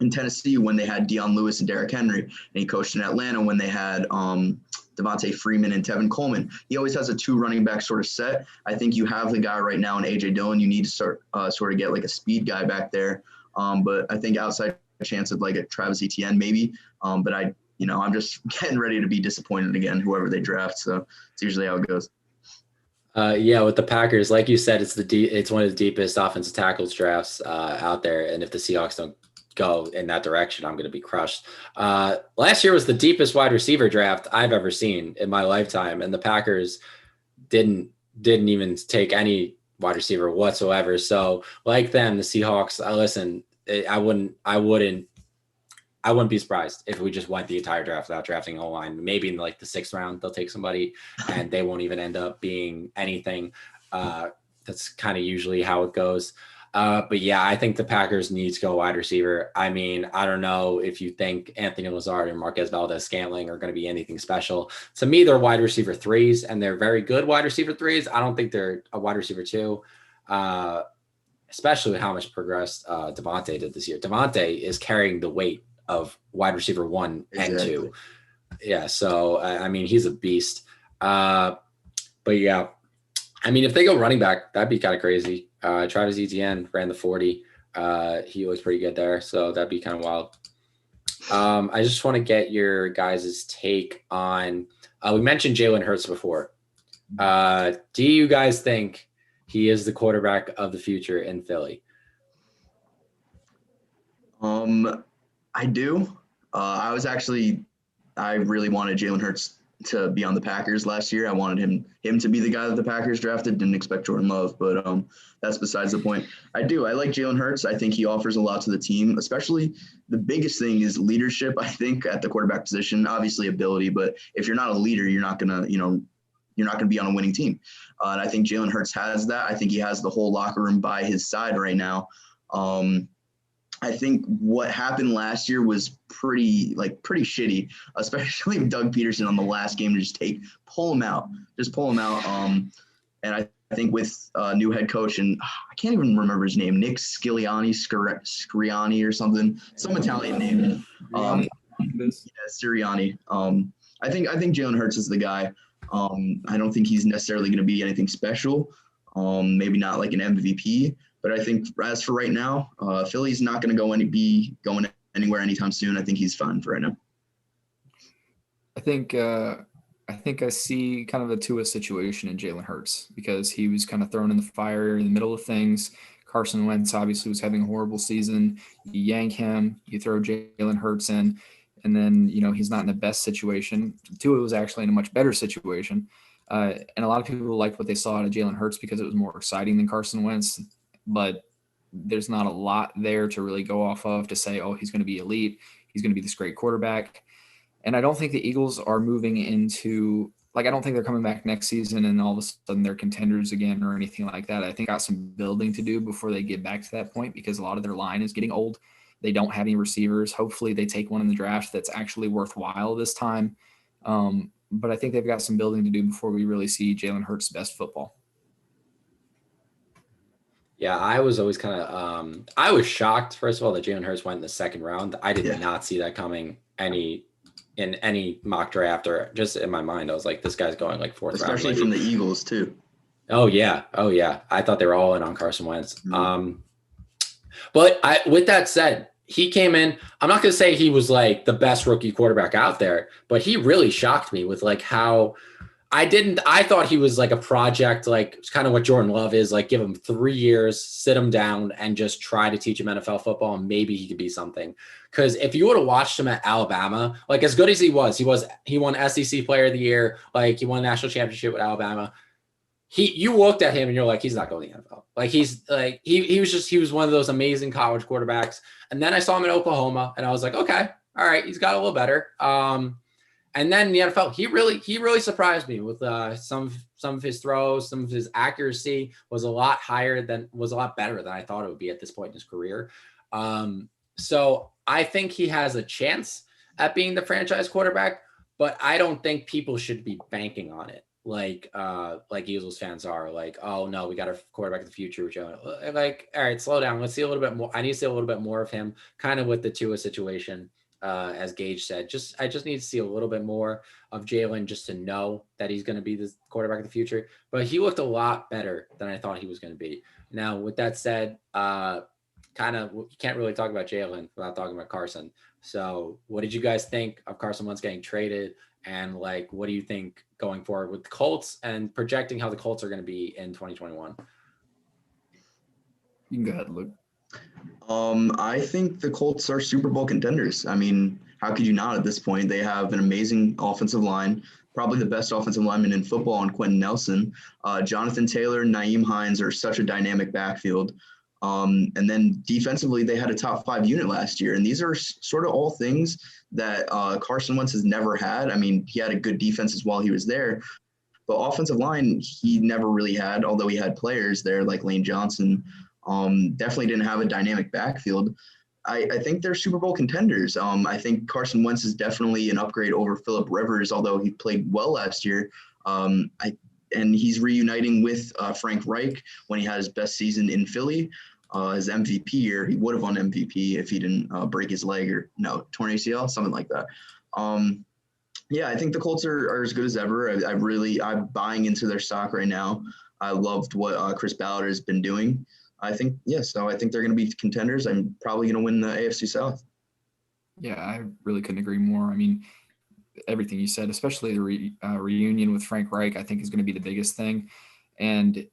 Tennessee when they had Deion Lewis and Derrick Henry, and he coached in Atlanta when they had Devontae Freeman and Tevin Coleman. He always has a two running back sort of set. I think you have the guy right now in A.J. Dillon. You need to start sort of get like a speed guy back there. But I think outside a chance at like a Travis Etienne maybe. But I'm just getting ready to be disappointed again, whoever they draft. So it's usually how it goes. Yeah, with the Packers, like you said, it's one of the deepest offensive tackles drafts out there. And if the Seahawks don't go in that direction, I'm going to be crushed. Last year was the deepest wide receiver draft I've ever seen in my lifetime, and the Packers didn't even take any wide receiver whatsoever. So like them, the Seahawks, listen, I wouldn't be surprised if we just went the entire draft without drafting a line. Maybe in like the 6th round, they'll take somebody and they won't even end up being anything. That's kind of usually how it goes. But yeah, I think the Packers need to go wide receiver. I mean, I don't know if you think Anthony Lazard and Marquez Valdez-Scantling are going to be anything special. To me, they're wide receiver 3s, and they're very good wide receiver 3s. I don't think they're a wide receiver 2, especially with how much progressed Devontae did this year. Devontae is carrying the weight of wide receiver 1 and 2. Yeah. So, I mean, he's a beast. But yeah, I mean, if they go running back, that'd be kind of crazy. Travis Etienne ran the 40. He was pretty good there. So that'd be kind of wild. I just want to get your guys' take on, we mentioned Jalen Hurts before. Do you guys think he is the quarterback of the future in Philly? I do. I really wanted Jalen Hurts to be on the Packers last year. I wanted him to be the guy that the Packers drafted. Didn't expect Jordan Love, but that's besides the point. I like Jalen Hurts. I think he offers a lot to the team, especially the biggest thing is leadership, I think, at the quarterback position. Obviously ability, but if you're not a leader, you're not going to be on a winning team. And I think Jalen Hurts has that. I think he has the whole locker room by his side right now. I think what happened last year was pretty shitty, especially with Doug Peterson on the last game to just pull him out. And I think with new head coach, and I can't even remember his name, Nick Sirianni or something, some Italian name. Sirianni. I think Jalen Hurts is the guy. I don't think he's necessarily going to be anything special. Maybe not like an MVP. But I think as for right now, Philly's not going to be going anywhere anytime soon. I think he's fine for right now. I think I see kind of a Tua situation in Jalen Hurts because he was kind of thrown in the fire in the middle of things. Carson Wentz obviously was having a horrible season. You yank him, you throw Jalen Hurts in, and then he's not in the best situation. Tua was actually in a much better situation, and a lot of people liked what they saw out of Jalen Hurts because it was more exciting than Carson Wentz. But there's not a lot there to really go off of to say, oh, he's going to be elite. He's going to be this great quarterback. And I don't think the Eagles are moving into I don't think they're coming back next season and all of a sudden they're contenders again or anything like that. I think got some building to do before they get back to that point because a lot of their line is getting old. They don't have any receivers. Hopefully they take one in the draft that's actually worthwhile this time. But I think they've got some building to do before we really see Jalen Hurts' best football. Yeah, I was always kind of I was shocked, first of all, that Jalen Hurts went in the 2nd round. I did not see that coming in any mock draft or just in my mind. I was like, this guy's going like 4th round. Especially from the Eagles too. Oh yeah. I thought they were all in on Carson Wentz. Mm-hmm. But with that said, he came in. I'm not going to say he was like the best rookie quarterback out there, but he really shocked me with like how I thought he was like a project, like kind of what Jordan Love is, like give him 3 years, sit him down and just try to teach him NFL football and maybe he could be something. Because if you would have watched him at Alabama, like as good as he won SEC Player of the Year, like he won a national championship with Alabama. You looked at him and you're like, he's not going to the NFL. Like he was one of those amazing college quarterbacks. And then I saw him in Oklahoma and I was like, okay, all right, he's got a little better. And then in the NFL, he really surprised me with some of his throws, some of his accuracy was a lot better than I thought it would be at this point in his career. So I think he has a chance at being the franchise quarterback, but I don't think people should be banking on it like Eagles fans are. Like, oh no, we got a quarterback of the future. Like, all right, slow down. Let's see a little bit more. I need to see a little bit more of him, kind of with the Tua situation. As Gage said, I just need to see a little bit more of Jalen just to know that he's going to be the quarterback of the future. But he looked a lot better than I thought he was going to be. Now, with that said, kind you can't really talk about Jalen without talking about Carson. So what did you guys think of Carson Wentz getting traded? And like, what do you think going forward with the Colts and projecting how the Colts are going to be in 2021? You can go ahead, Luke. I think the Colts are Super Bowl contenders. I mean, how could you not at this point? They have an amazing offensive line, probably the best offensive lineman in football in Quentin Nelson. Jonathan Taylor, Nyheim Hines are such a dynamic backfield. And then defensively, they had a top 5 unit last year. And these are sort of all things that Carson Wentz has never had. I mean, he had a good defense while he was there. But offensive line, he never really had, although he had players there like Lane Johnson. Definitely didn't have a dynamic backfield. I think they're Super Bowl contenders. I think Carson Wentz is definitely an upgrade over Phillip Rivers, although he played well last year. And he's reuniting with Frank Reich when he had his best season in Philly. His MVP year, he would have won MVP if he didn't break his leg or torn ACL, something like that. Yeah, I think the Colts are as good as ever. I'm buying into their stock right now. I loved what Chris Ballard has been doing. So I think they're going to be contenders. I'm probably going to win the AFC South. Yeah, I really couldn't agree more. I mean, everything you said, especially the reunion with Frank Reich, I think is going to be the biggest thing. And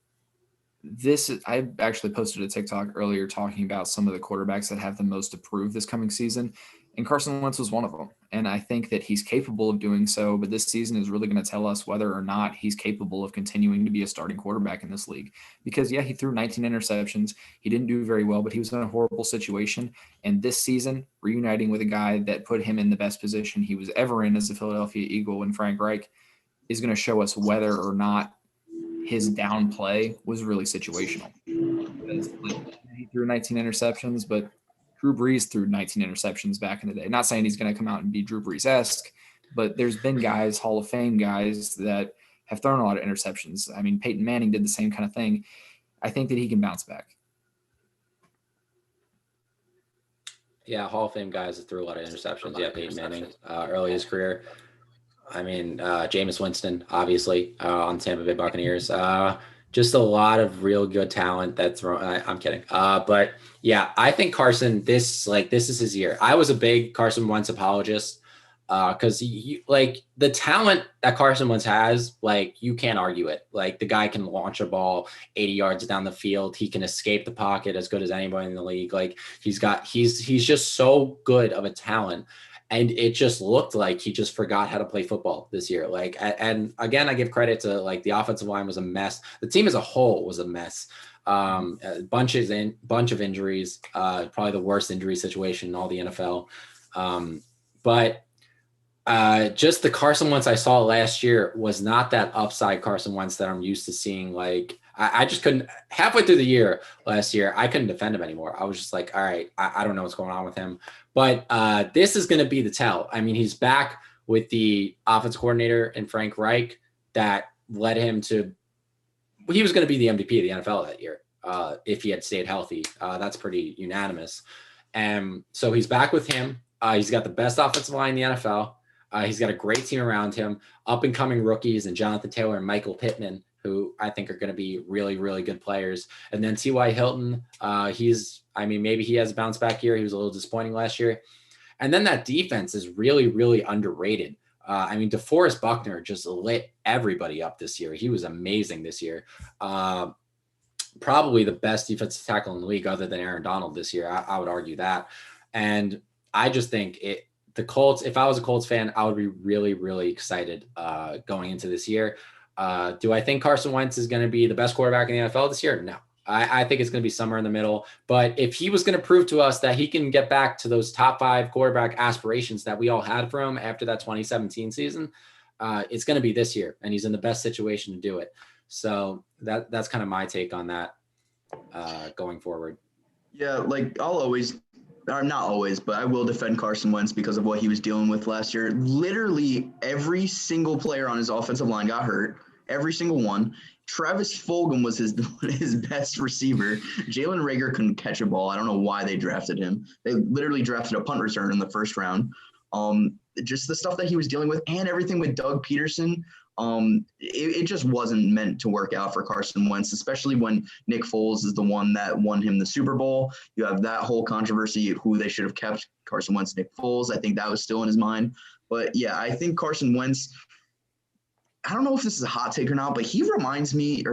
I actually posted a TikTok earlier talking about some of the quarterbacks that have the most to prove this coming season. And Carson Wentz was one of them. And I think that he's capable of doing so, but this season is really going to tell us whether or not he's capable of continuing to be a starting quarterback in this league. Because, yeah, he threw 19 interceptions. He didn't do very well, but he was in a horrible situation. And this season, reuniting with a guy that put him in the best position he was ever in as a Philadelphia Eagle in Frank Reich is going to show us whether or not his down play was really situational. Because, he threw 19 interceptions, but Drew Brees threw 19 interceptions back in the day. Not saying he's going to come out and be Drew Brees-esque, but there's been guys, Hall of Fame guys, that have thrown a lot of interceptions. I mean, Peyton Manning did the same kind of thing. I think that he can bounce back. Yeah, Hall of Fame guys that threw a lot of interceptions. Yeah, Peyton Manning, early in his career. I mean, Jameis Winston, obviously, on Tampa Bay Buccaneers. Just a lot of real good talent that's I'm kidding. But yeah, I think Carson, this is his year. I was a big Carson Wentz apologist because the talent that Carson Wentz has, you can't argue it. Like, the guy can launch a ball 80 yards down the field. He can escape the pocket as good as anybody in the league. Like, he's just so good of a talent. And it just looked like he just forgot how to play football this year. And again, I give credit to the offensive line was a mess. The team as a whole was a mess. A bunch of injuries, probably the worst injury situation in all the NFL. But just the Carson Wentz I saw last year was not that upside Carson Wentz that I'm used to seeing. I just couldn't, halfway through the year last year, I couldn't defend him anymore. I was just like, all right, I don't know what's going on with him. But this is going to be the tell. I mean, he's back with the offensive coordinator in Frank Reich that led him to – he was going to be the MVP of the NFL that year if he had stayed healthy. That's pretty unanimous. And so he's back with him. He's got the best offensive line in the NFL. He's got a great team around him, up-and-coming rookies and Jonathan Taylor and Michael Pittman, who I think are going to be really, really good players. And then T.Y. Hilton, maybe he has a bounce back year. He was a little disappointing last year. And then that defense is really, really underrated. DeForest Buckner just lit everybody up this year. He was amazing this year. Probably the best defensive tackle in the league other than Aaron Donald this year. I would argue that. And I just think the Colts, if I was a Colts fan, I would be really, really excited going into this year. Do I think Carson Wentz is going to be the best quarterback in the NFL this year? No. I think it's going to be somewhere in the middle. But if he was going to prove to us that he can get back to those top 5 quarterback aspirations that we all had for him after that 2017 season, it's going to be this year. And he's in the best situation to do it. So that's kind of my take on that going forward. Yeah, I'll always – not always, but I will defend Carson Wentz because of what he was dealing with last year. Literally every single player on his offensive line got hurt. Every single one. Travis Fulgham was his best receiver. Jalen Reagor couldn't catch a ball. I don't know why they drafted him. They literally drafted a punt return in the first round. Just the stuff that he was dealing with and everything with Doug Peterson. it just wasn't meant to work out for Carson Wentz, especially when Nick Foles is the one that won him the Super Bowl. You have that whole controversy of who they should have kept, Carson Wentz, Nick Foles. I think that was still in his mind. But yeah, I think Carson Wentz, I don't know if this is a hot take or not, but he reminds me a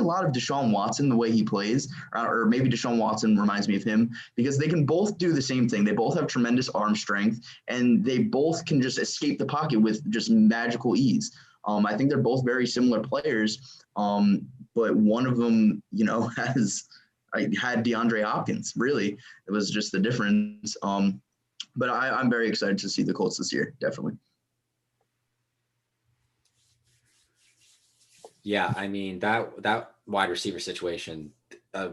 lot of Deshaun Watson, the way he plays, or maybe Deshaun Watson reminds me of him, because they can both do the same thing. They both have tremendous arm strength, and they both can just escape the pocket with just magical ease. I think they're both very similar players, but one of them, had DeAndre Hopkins. Really, it was just the difference. But I'm very excited to see the Colts this year, definitely. Yeah, I mean, that wide receiver situation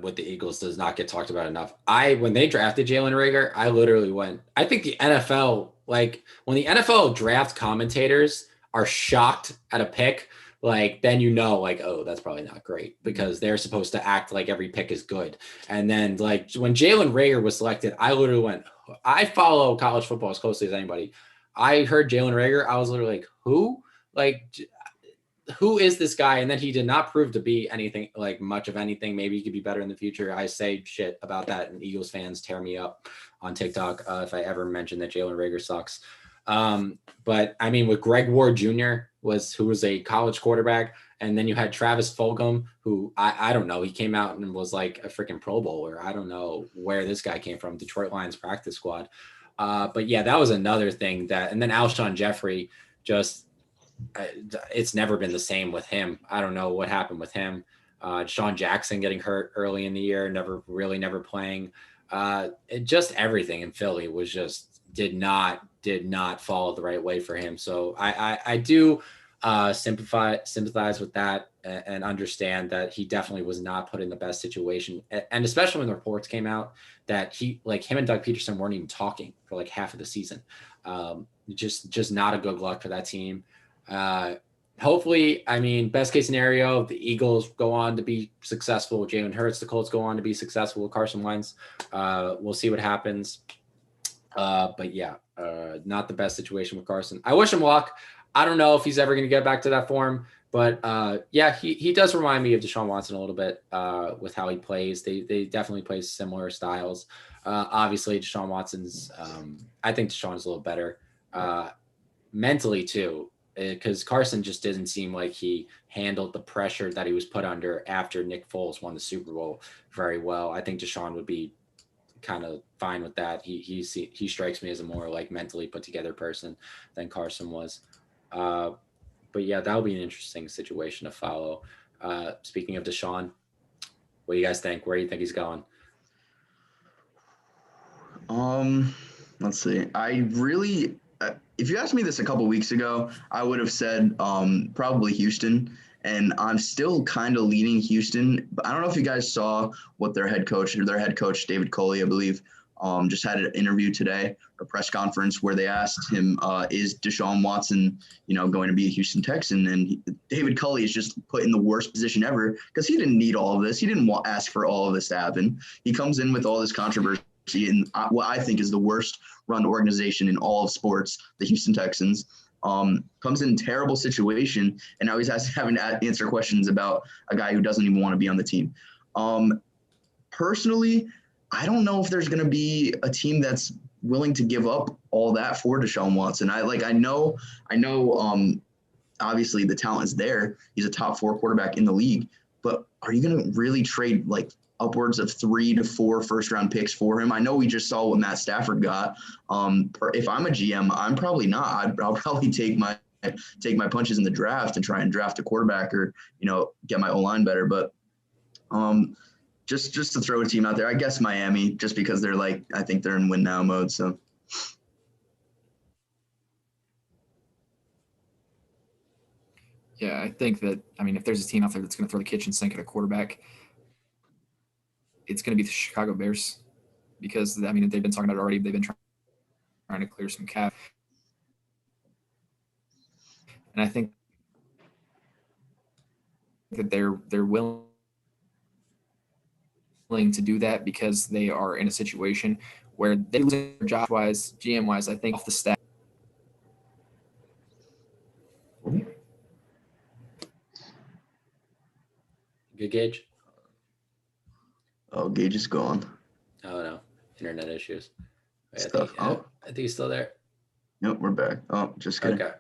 with the Eagles does not get talked about enough. When they drafted Jalen Reagor, I literally went, I think the NFL, like when the NFL draft commentators are shocked at a pick, like then oh, that's probably not great, because they're supposed to act like every pick is good. And then like when Jalen Reagor was selected, I literally went, I follow college football as closely as anybody. I heard Jalen Reagor, I was literally like, who? Like, who is this guy? And then he did not prove to be anything, like much of anything. Maybe he could be better in the future. I say shit about that, and Eagles fans tear me up on TikTok if I ever mention that Jalen Reagor sucks. But I mean, with Greg Ward Jr. who was a college quarterback, and then you had Travis Fulgham, who I don't know. He came out and was like a freaking Pro Bowler. I don't know where this guy came from. Detroit Lions practice squad. But yeah, that was another thing and then Alshon Jeffrey it's never been the same with him. I don't know what happened with him. Deshaun Jackson getting hurt early in the year, never playing. Just everything in Philly was just did not fall the right way for him. So I do sympathize with that and understand that he definitely was not put in the best situation. And especially when the reports came out that him and Doug Peterson weren't even talking for like half of the season. Just not a good luck for that team. Hopefully, I mean, best case scenario, the Eagles go on to be successful with Jalen Hurts. The Colts go on to be successful with Carson Wentz. We'll see what happens. But yeah, not the best situation with Carson. I wish him luck. I don't know if he's ever going to get back to that form, but yeah, he does remind me of Deshaun Watson a little bit with how he plays. They definitely play similar styles. Obviously, Deshaun Watson's, I think Deshaun's a little better mentally too, because Carson just didn't seem like he handled the pressure that he was put under after Nick Foles won the Super Bowl very well. I think Deshaun would be kind of fine with that. He strikes me as a more like mentally put together person than Carson was. But yeah, that'll be an interesting situation to follow. Speaking of Deshaun, what do you guys think? Where do you think he's going? Let's see. If you asked me this a couple weeks ago, I would have said probably Houston, and I'm still kind of leaning Houston. But I don't know if you guys saw what their head coach, David Culley, I believe, just had an interview today, a press conference where they asked him, is Deshaun Watson, going to be a Houston Texan? And David Culley is just put in the worst position ever because he didn't need all of this. He didn't ask for all of this to happen. He comes in with all this controversy in what I think is the worst run organization in all of sports, the Houston Texans. Comes in terrible situation, and now he's having to answer questions about a guy who doesn't even want to be on the team. Personally, I don't know if there's going to be a team that's willing to give up all that for Deshaun Watson. I know, obviously the talent is there. He's a top 4 quarterback in the league, but are you going to really trade like upwards of 3 to 4 first-round picks for him? I know we just saw what Matt Stafford got. If I'm a GM, I'm probably not. I'll probably take my punches in the draft and try and draft a quarterback or get my O-line better. But just to throw a team out there, I guess Miami, just because they're I think they're in win now mode. So. Yeah, I think that, if there's a team out there that's going to throw the kitchen sink at a quarterback, it's going to be the Chicago Bears, because they've been talking about it already. They've been trying to clear some cap, and I think that they're willing to do that because they are in a situation where they lose job wise, GM wise. I think off the staff. Good, Gage? Oh, Gage is gone. Oh, no. Internet issues. Wait, Stuff. I think he's still there. Nope, we're back. Oh, just kidding. Okay.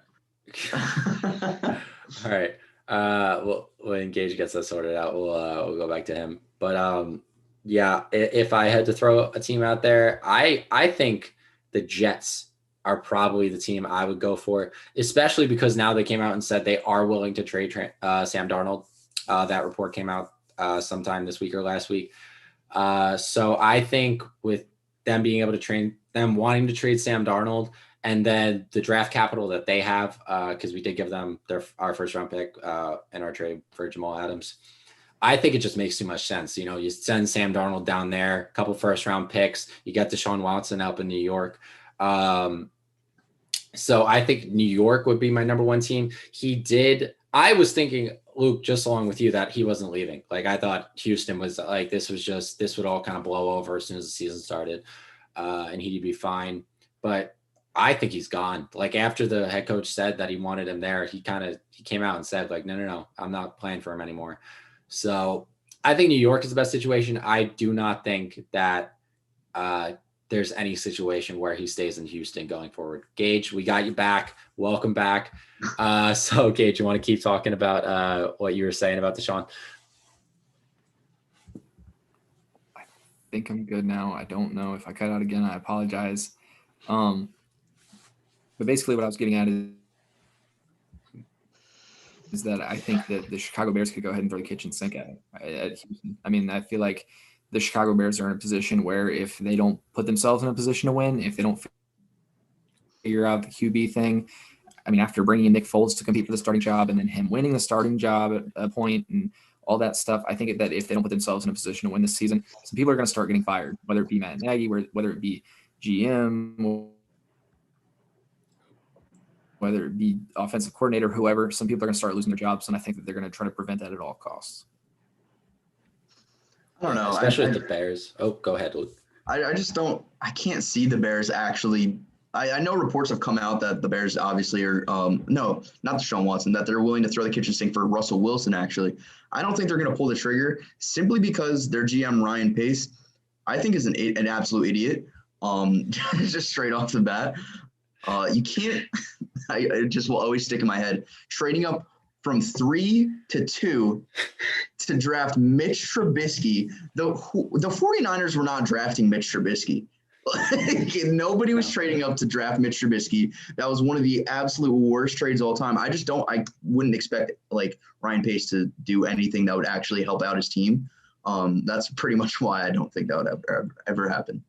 All right. Well, when Gage gets that sorted out, we'll go back to him. But yeah, if I had to throw a team out there, I think the Jets are probably the team I would go for, especially because now they came out and said they are willing to trade Sam Darnold. That report came out sometime this week or last week. So I think with them being able to wanting to trade Sam Darnold, and then the draft capital that they have, because we did give them our first round pick in our trade for Jamal Adams. I think it just makes too much sense. You send Sam Darnold down there, a couple first round picks, you get Deshaun Watson up in New York. So I think New York would be my number one team. I was thinking, Luke, just along with you, that he wasn't leaving. Like, I thought Houston was like, this would all kind of blow over as soon as the season started, and he'd be fine. But I think he's gone. Like, after the head coach said that he wanted him there, he came out and said, like, no, I'm not playing for him anymore. So I think New York is the best situation. I do not think that there's any situation where he stays in Houston going forward. Gage, we got you back. Welcome back. So Gage, you want to keep talking about what you were saying about Deshaun? I think I'm good now. I don't know if I cut out again. I apologize. But basically what I was getting at is that I think that the Chicago Bears could go ahead and throw the kitchen sink at Houston. I mean, I feel like the Chicago Bears are in a position where if they don't put themselves in a position to win, if they don't figure out the QB thing, I mean, after bringing in Nick Foles to compete for the starting job and then him winning the starting job at a point and all that stuff, I think that if they don't put themselves in a position to win this season, some people are going to start getting fired, whether it be Matt Nagy, whether it be GM, whether it be offensive coordinator, whoever. Some people are going to start losing their jobs, and I think that they're going to try to prevent that at all costs. I don't know. Especially with the Bears. Oh, go ahead, Luke. I just don't – I can't see the Bears actually – I know reports have come out that the Bears obviously are no, not Deshaun Watson, that they're willing to throw the kitchen sink for Russell Wilson, actually. I don't think they're going to pull the trigger simply because their GM, Ryan Pace, I think is an absolute idiot, just straight off the bat. You can't – it just will always stick in my head. Trading up from 3 to 2 to draft Mitch Trubisky. The 49ers were not drafting Mitch Trubisky. Nobody was trading up to draft Mitch Trubisky. That was one of the absolute worst trades of all time. I wouldn't expect like Ryan Pace to do anything that would actually help out his team. That's pretty much why I don't think that would ever happen.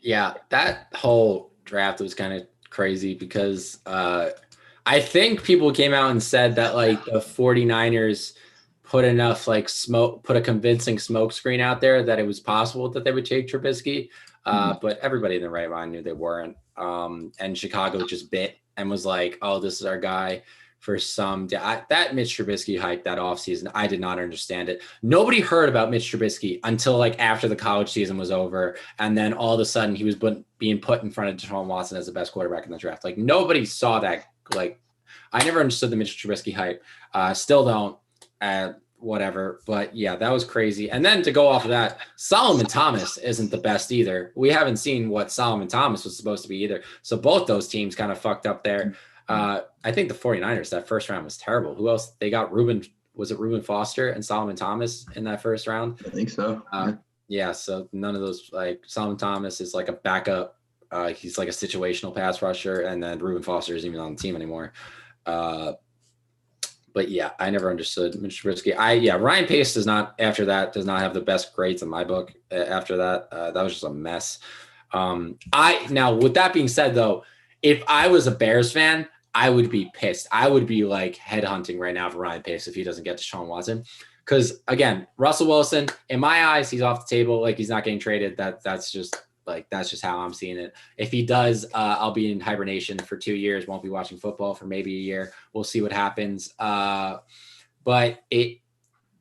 Yeah, that whole draft was kind of crazy because I think people came out and said that like the 49ers put enough put a convincing smoke screen out there that it was possible that they would take Trubisky. But everybody in the right mind knew they weren't. And Chicago just bit and was like, oh, this is our guy for some that Mitch Trubisky hype that offseason. I did not understand it. Nobody heard about Mitch Trubisky until like after the college season was over. And then all of a sudden he was being put in front of Deshaun Watson as the best quarterback in the draft. Like nobody saw that. Like I never understood the Mitch Trubisky hype. Still don't. Whatever, but yeah, that was crazy. And then to go off of that, Solomon Thomas isn't the best either. We haven't seen what Solomon Thomas was supposed to be either. So both those teams kind of fucked up there. I think the 49ers, that first round was terrible. Who else? They got Reuben Foster and Solomon Thomas in that first round? I think so. Yeah, so none of those, like Solomon Thomas is like a backup. He's like a situational pass rusher, and then Reuben Foster isn't even on the team anymore. But yeah, I never understood Mitch Trubisky. Ryan Pace does not have the best grades in my book after that. That was just a mess. Now with that being said though, if I was a Bears fan, I would be pissed. I would be like headhunting right now for Ryan Pace if he doesn't get Deshaun Watson. Because again, Russell Wilson, in my eyes, he's off the table. Like he's not getting traded. That's just how I'm seeing it. If he does, I'll be in hibernation for 2 years. Won't be watching football for maybe a year. We'll see what happens. But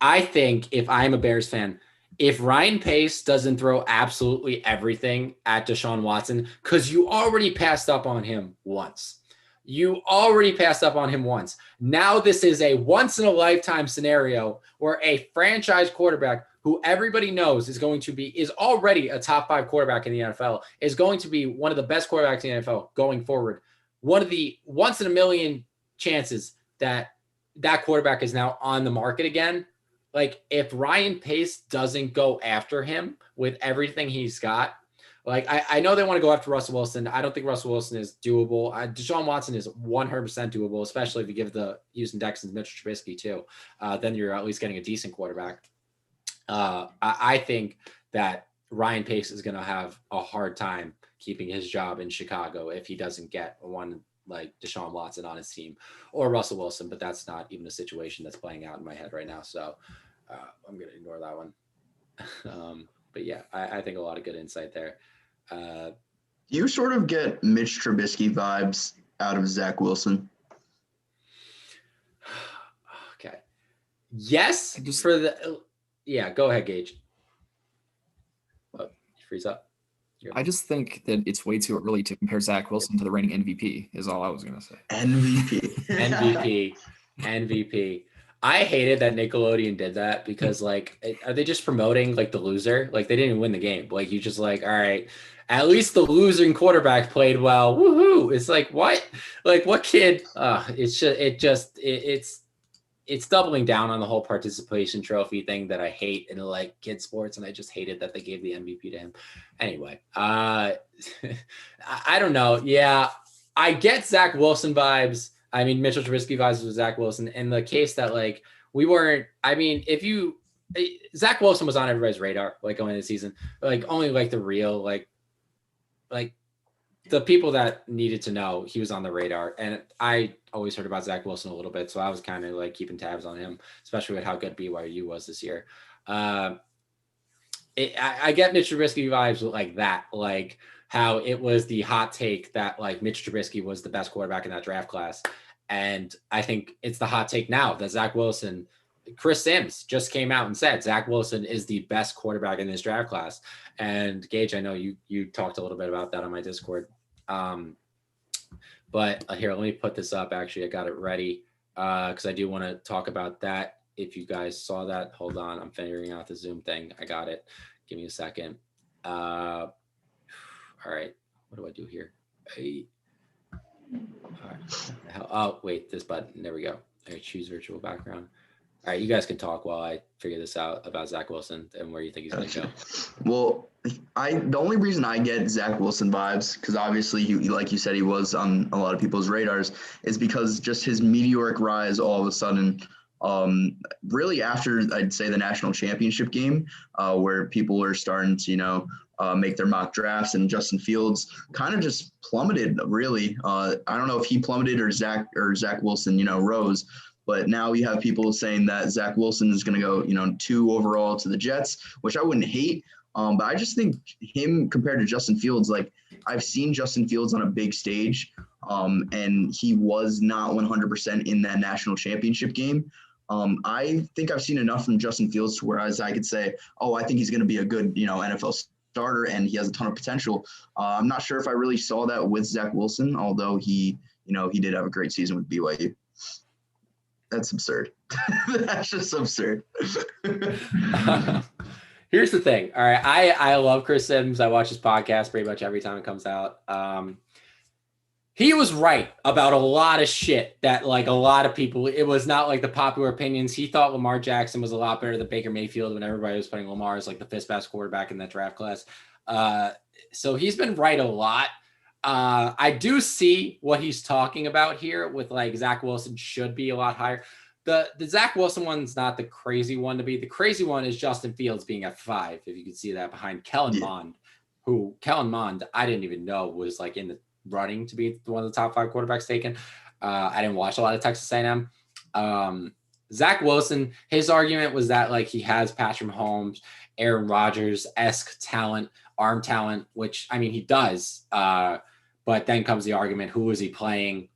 I think if I'm a Bears fan, if Ryan Pace doesn't throw absolutely everything at Deshaun Watson, because you already passed up on him once. You already passed up on him once. Now this is a once-in-a-lifetime scenario where a franchise quarterback who everybody knows is already a top 5 quarterback in the NFL, is going to be one of the best quarterbacks in the NFL going forward. One of the once-in-a-million chances that quarterback is now on the market again. Like, if Ryan Pace doesn't go after him with everything he's got, like, I know they want to go after Russell Wilson. I don't think Russell Wilson is doable. Deshaun Watson is 100% doable, especially if you give the Houston Texans Mitchell Trubisky too. Then you're at least getting a decent quarterback. I think that Ryan Pace is going to have a hard time keeping his job in Chicago if he doesn't get one like Deshaun Watson on his team or Russell Wilson, but that's not even a situation that's playing out in my head right now. So I'm going to ignore that one. But yeah, I think a lot of good insight there. You sort of get Mitch Trubisky vibes out of Zach Wilson. Okay. Yes. Go ahead, Gage. Oh, freeze up. I just think that it's way too early to compare Zach Wilson to the reigning MVP is all I was going to say. MVP. I hated that Nickelodeon did that because, like, are they just promoting, like, the loser? Like, they didn't even win the game. Like, you just, like, all right, at least the losing quarterback played well. Woohoo. It's like, what? Like, what kid? It's doubling down on the whole participation trophy thing that I hate in, like, kid sports, and I just hated that they gave the MVP to him. Anyway, I don't know. Yeah, I get Zach Wilson vibes. I mean, Mitchell Trubisky vibes with Zach Wilson in the case that, like, we weren't. I mean, Zach Wilson was on everybody's radar, like, going into the season, like, only like the real, like the people that needed to know he was on the radar. And I always heard about Zach Wilson a little bit, so I was kind of like keeping tabs on him, especially with how good BYU was this year. I get Mitch Trubisky vibes like that, like how it was the hot take that, like, Mitch Trubisky was the best quarterback in that draft class. And I think it's the hot take now that Zach Wilson, Chris Sims just came out and said Zach Wilson is the best quarterback in this draft class. And Gage, I know you talked a little bit about that on my Discord. But here, let me put this up. Actually, I got it ready because I do want to talk about that. If you guys saw that, hold on. I'm figuring out the Zoom thing. I got it. Give me a second. All right. What do I do here? All right. Oh, wait, this button. There we go. All right, choose virtual background. All right, you guys can talk while I figure this out about Zach Wilson and where you think he's going to go. Well, the only reason I get Zach Wilson vibes, because obviously, like you said, he was on a lot of people's radars, is because just his meteoric rise all of a sudden, really after, I'd say, the national championship game, where people are starting to, make their mock drafts, and Justin Fields kind of just plummeted, really. I don't know if he plummeted or Zach Wilson, rose. But now you have people saying that Zach Wilson is going to go, 2 overall to the Jets, which I wouldn't hate. But I just think him compared to Justin Fields, like, I've seen Justin Fields on a big stage, and he was not 100% in that national championship game. I think I've seen enough from Justin Fields to whereas I could say, I think he's going to be a good, NFL starter, and he has a ton of potential. I'm not sure if I really saw that with Zach Wilson, although he did have a great season with BYU. That's absurd. That's just absurd. Here's the thing. All right. I love Chris Sims. I watch his podcast pretty much every time it comes out. He was right about a lot of shit that, like, a lot of people, it was not like the popular opinions. He thought Lamar Jackson was a lot better than Baker Mayfield when everybody was putting Lamar as like the 5th best quarterback in that draft class. So he's been right a lot. I do see what he's talking about here with, like, Zach Wilson should be a lot higher. The Zach Wilson one's not the crazy one to be. The crazy one is Justin Fields being at 5, if you can see that, behind Kellen Mond, who Kellen Mond, I didn't even know was, like, in the running to be one of the top 5 quarterbacks taken. I didn't watch a lot of Texas A&M. Zach Wilson, his argument was that, like, he has Patrick Mahomes, Aaron Rodgers-esque talent, arm talent, which, I mean, he does. But then comes the argument, who is he playing?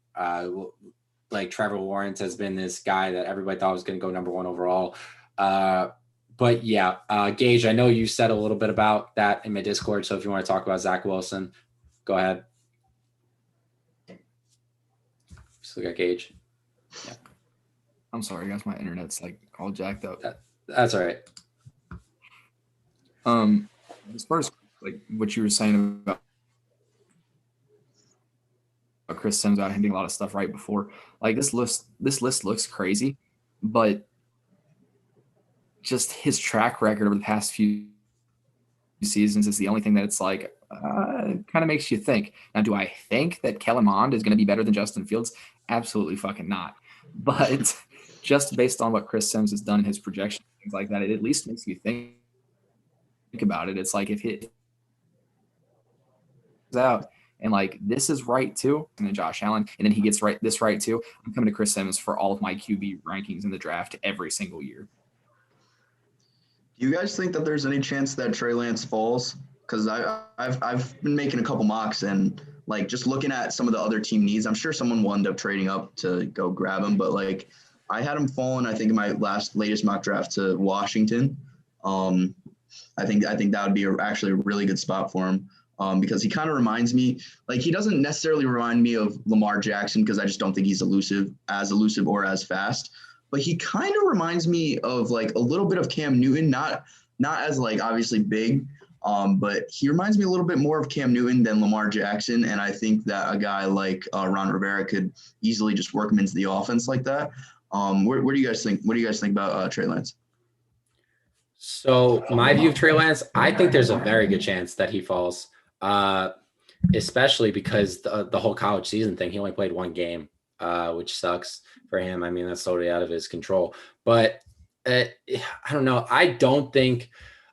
Like, Trevor Lawrence has been this guy that everybody thought was going to go number 1 overall. But yeah, Gage, I know you said a little bit about that in my Discord. So if you want to talk about Zach Wilson, go ahead. Just look at Gage. Yeah. I'm sorry, guys. My internet's like all jacked up. That's all right. As far as like what you were saying about Chris Sims out hitting a lot of stuff right before, like this list looks crazy, but just his track record over the past few seasons is the only thing that it's like kind of makes you think. Now, do I think that Kellen Mond is going to be better than Justin Fields? Absolutely fucking not. But just based on what Chris Sims has done in his projections, things like that, it at least makes you think about it. It's like if he out and like this is right too, and then Josh Allen, and then he gets this right too, I'm coming to Chris Sims for all of my QB rankings in the draft every single year. Do you guys think that there's any chance that Trey Lance falls? Because I've been making a couple mocks and like just looking at some of the other team needs, I'm sure someone will end up trading up to go grab him. But like I had him falling, I think in my latest mock draft to Washington. I think that would be actually a really good spot for him. Because he kind of reminds me, like he doesn't necessarily remind me of Lamar Jackson because I just don't think he's elusive or as fast. But he kind of reminds me of like a little bit of Cam Newton, not as like obviously big, but he reminds me a little bit more of Cam Newton than Lamar Jackson. And I think that a guy like Ron Rivera could easily just work him into the offense like that. What do you guys think? What do you guys think about Trey Lance? So my view of Trey Lance, I think there's a very good chance that he falls, especially because the whole college season thing, he only played one game, which sucks for him. I mean, that's totally out of his control. But I don't know. I don't think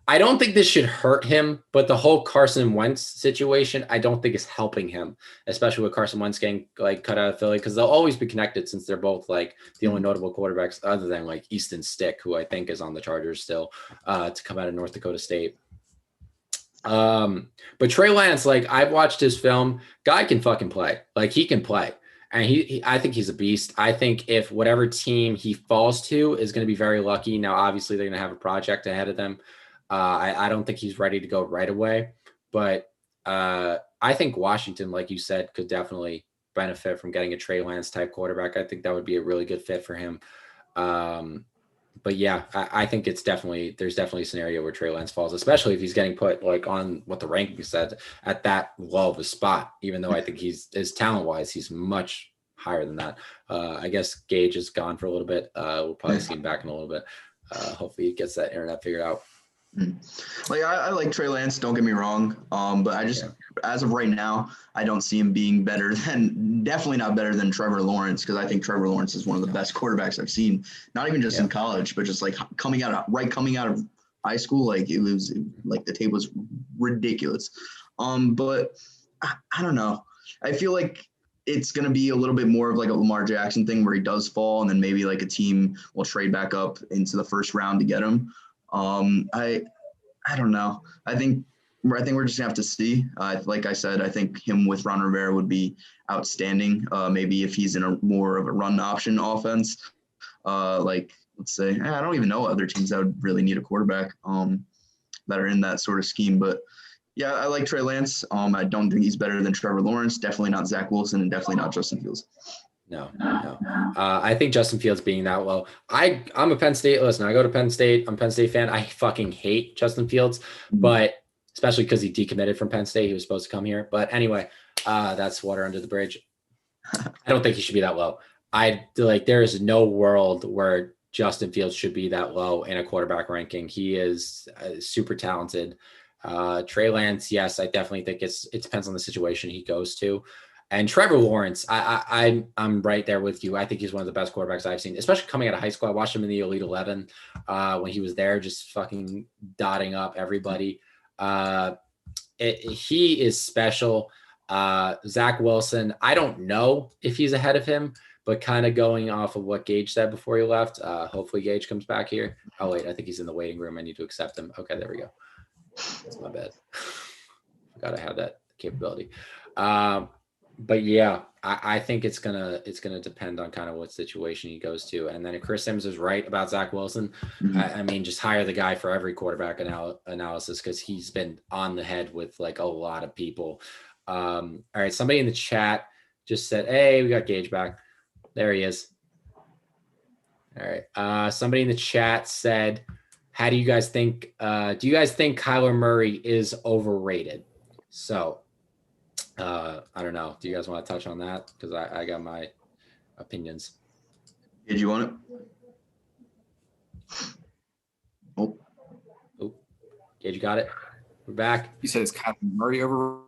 this should hurt him. But the whole Carson Wentz situation, I don't think is helping him, especially with Carson Wentz getting like cut out of Philly, because they'll always be connected since they're both like the only notable quarterbacks other than like Easton Stick, who I think is on the Chargers still, to come out of North Dakota State. But Trey Lance, like I've watched his film, guy can fucking play. Like he can play. And he I think he's a beast. I think if whatever team he falls to is going to be very lucky. Now, obviously, they're going to have a project ahead of them. I don't think he's ready to go right away. But I think Washington, like you said, could definitely benefit from getting a Trey Lance type quarterback. I think that would be a really good fit for him. But yeah, I think there's definitely a scenario where Trey Lance falls, especially if he's getting put like on what the rankings said at that low of a spot, even though I think his talent wise, he's much higher than that. I guess Gage is gone for a little bit. We'll probably see him back in a little bit. Hopefully he gets that internet figured out. Like I like Trey Lance, don't get me wrong. But I just as of right now, I don't see him being definitely not better than Trevor Lawrence, because I think Trevor Lawrence is one of the best quarterbacks I've seen, not even just in college, but just like coming out of high school, like it was like the tape was ridiculous. But I don't know. I feel like it's going to be a little bit more of like a Lamar Jackson thing where he does fall and then maybe like a team will trade back up into the first round to get him. I don't know. I think we're just gonna have to see. Like I said, I think him with Ron Rivera would be outstanding. Maybe if he's in a more of a run option offense, like let's say, I don't even know other teams that would really need a quarterback that are in that sort of scheme. But yeah, I like Trey Lance. I don't think he's better than Trevor Lawrence. Definitely not Zach Wilson, and definitely not Justin Fields. No. I think Justin Fields being that low. I'm a Penn State. Listen, I go to Penn State. I'm a Penn State fan. I fucking hate Justin Fields, but especially because he decommitted from Penn State. He was supposed to come here. But anyway, that's water under the bridge. I don't think he should be that low. There is no world where Justin Fields should be that low in a quarterback ranking. He is super talented. Trey Lance, yes, I definitely think it depends on the situation he goes to. And Trevor Lawrence, I'm right there with you. I think he's one of the best quarterbacks I've seen, especially coming out of high school. I watched him in the Elite 11 when he was there, just fucking dotting up everybody. He is special. Zach Wilson, I don't know if he's ahead of him, but kind of going off of what Gage said before he left, hopefully Gage comes back here. Oh, wait, I think he's in the waiting room. I need to accept him. Okay, there we go. That's my bad. Forgot I had that capability. But yeah, I think it's gonna depend on kind of what situation he goes to. And then if Chris Sims is right about Zach Wilson, I mean, just hire the guy for every quarterback analysis, because he's been on the head with like a lot of people. All right, somebody in the chat just said, "Hey, we got Gage back." There he is. All right. Somebody in the chat said, how do you guys think Kyler Murray is overrated? So I don't know. Do you guys want to touch on that? Because I got my opinions. Did you want it? Oh, Gage, you got it? We're back. You said it's Kyler Murray overrated?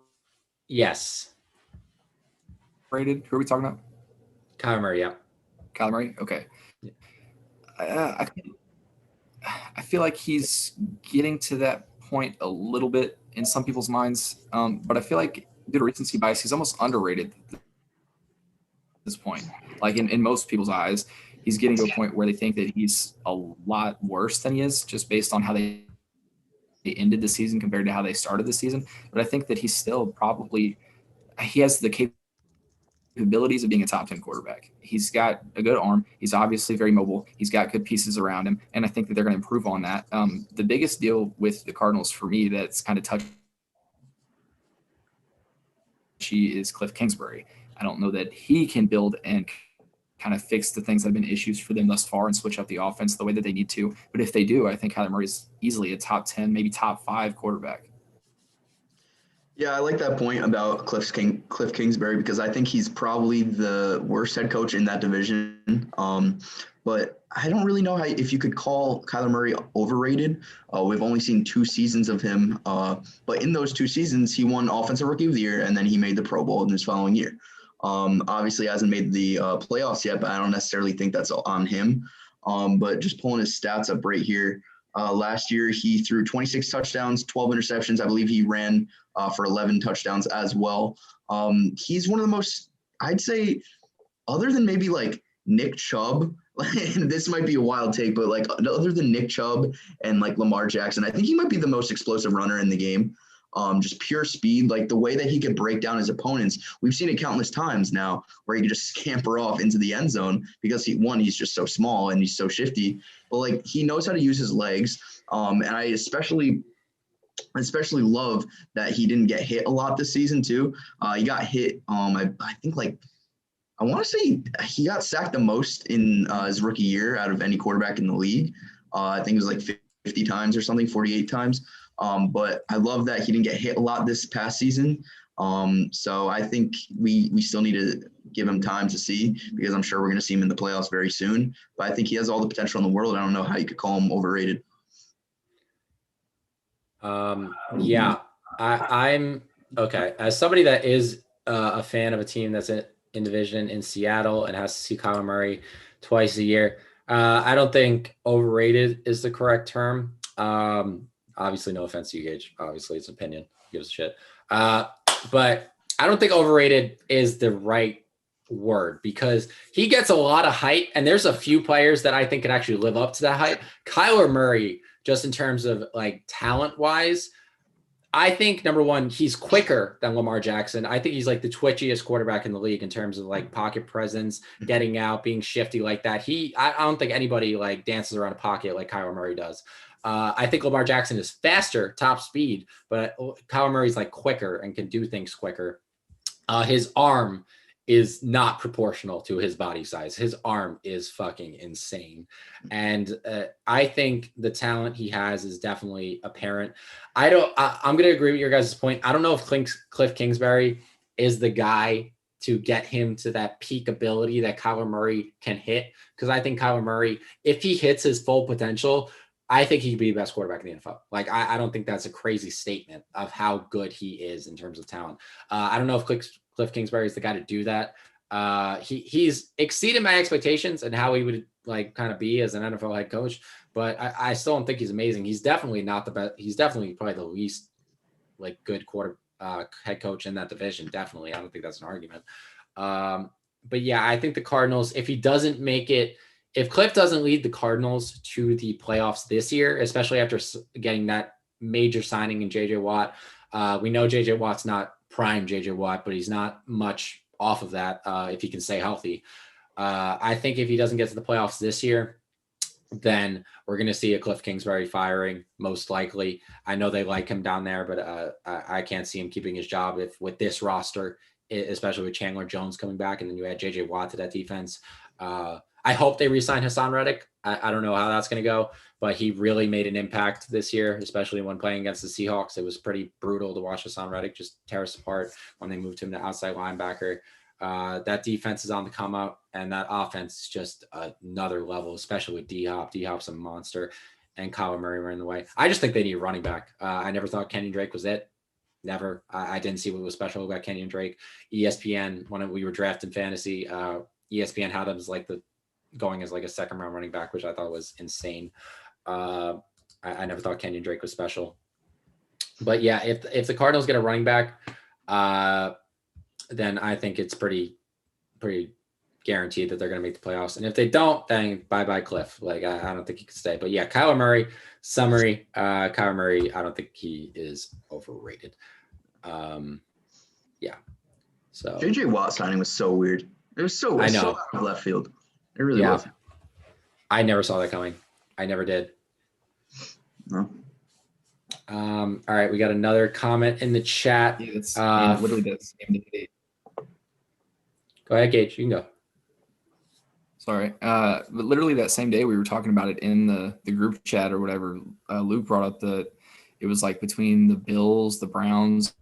Yes. Who are we talking about? Kyler Murray, yeah. Kyler Murray? Okay. Yeah. I feel like he's getting to that point a little bit in some people's minds, but I feel like due to recency bias, he's almost underrated at this point. Like in most people's eyes, he's getting to a point where they think that he's a lot worse than he is, just based on how they ended the season compared to how they started the season. But I think that he's still he has the capabilities of being a top 10 quarterback. He's got a good arm. He's obviously very mobile. He's got good pieces around him. And I think that they're going to improve on that. The biggest deal with the Cardinals for me that's kind of touchy is Cliff Kingsbury. I don't know that he can build and kind of fix the things that have been issues for them thus far and switch up the offense the way that they need to. But if they do, I think Kyler Murray is easily a top 10, maybe top 5 quarterback. Yeah, I like that point about Cliff Kingsbury because I think he's probably the worst head coach in that division. But I don't really know if you could call Kyler Murray overrated. We've only seen 2 seasons of him. But in those 2 seasons, he won Offensive Rookie of the Year, and then he made the Pro Bowl in his following year. Obviously hasn't made the playoffs yet, but I don't necessarily think that's on him. But just pulling his stats up right here. Last year, he threw 26 touchdowns, 12 interceptions. I believe he ran for 11 touchdowns as well. He's one of the most, I'd say, other than maybe like Nick Chubb, and this might be a wild take, but like other than Nick Chubb and like Lamar Jackson, I think he might be the most explosive runner in the game. Just pure speed, like the way that he could break down his opponents. We've seen it countless times now where he could just scamper off into the end zone because he's just so small and he's so shifty, but like he knows how to use his legs. And I especially love that he didn't get hit a lot this season too. He got hit. I think like, I want to say he got sacked the most in his rookie year out of any quarterback in the league. I think it was like 50 times or something, 48 times. But I love that he didn't get hit a lot this past season. So I think we still need to give him time to see because I'm sure we're going to see him in the playoffs very soon. But I think he has all the potential in the world. I don't know how you could call him overrated. Yeah, I'm okay. As somebody that is a fan of a team that's in division in Seattle and has to see Kyler Murray twice a year, I don't think overrated is the correct term. Obviously, no offense to you, Gage. Obviously, it's opinion. Who gives a shit. But I don't think overrated is the right word because he gets a lot of hype, and there's a few players that I think can actually live up to that hype. Kyler Murray, just in terms of like talent-wise, I think number one, he's quicker than Lamar Jackson. I think he's like the twitchiest quarterback in the league in terms of like pocket presence, getting out, being shifty like that. I don't think anybody like dances around a pocket like Kyler Murray does. I think Lamar Jackson is faster, top speed, but Kyler Murray's like quicker and can do things quicker. His arm is not proportional to his body size. His arm is fucking insane. And I think the talent he has is definitely apparent. I'm going to agree with your guys' point. I don't know if Cliff Kingsbury is the guy to get him to that peak ability that Kyler Murray can hit. Because I think Kyler Murray, if he hits his full potential, I think he could be the best quarterback in the NFL. Like, I don't think that's a crazy statement of how good he is in terms of talent. I don't know if Cliff Kingsbury is the guy to do that. He's exceeded my expectations and how he would like kind of be as an NFL head coach, but I still don't think he's amazing. He's definitely not the best. He's definitely probably the least like good head coach in that division. Definitely. I don't think that's an argument. But yeah, I think the Cardinals, if Cliff doesn't lead the Cardinals to the playoffs this year, especially after getting that major signing in JJ Watt, we know JJ Watt's not prime JJ Watt, but he's not much off of that if he can stay healthy. I think if he doesn't get to the playoffs this year, then we're going to see a Cliff Kingsbury firing, most likely. I know they like him down there, but I can't see him keeping his job with this roster especially with Chandler Jones coming back, and then you add JJ Watt to that defense. I hope they re-sign Hassan Reddick. I don't know how that's going to go, but he really made an impact this year, especially when playing against the Seahawks. It was pretty brutal to watch Hassan Reddick just tear us apart when they moved him to outside linebacker. That defense is on the come out, and that offense is just another level, especially with D-Hop. D-Hop's a monster, and Kyler Murray were in the way. I just think they need a running back. I never thought Kenyon Drake was it. Never. I didn't see what was special about Kenyon Drake. ESPN, when we were drafting fantasy, ESPN had him as going as like a second round running back, which I thought was insane. I never thought Kenyon Drake was special. But yeah, if the Cardinals get a running back, then I think it's pretty guaranteed that they're going to make the playoffs. And if they don't, then bye Cliff. Like I don't think he can stay. But yeah, Kyler Murray. Summary: Kyler Murray. I don't think he is overrated. Yeah. So JJ Watt signing was so weird. It was so out of left field. It really was. I never saw that coming. I never did. No. All right, we got another comment in the chat. Yeah, it's literally the same day. Go ahead, Gage. You can go. Sorry. But literally that same day we were talking about it in the group chat or whatever. Luke brought up that it was like between the Bills, the Browns,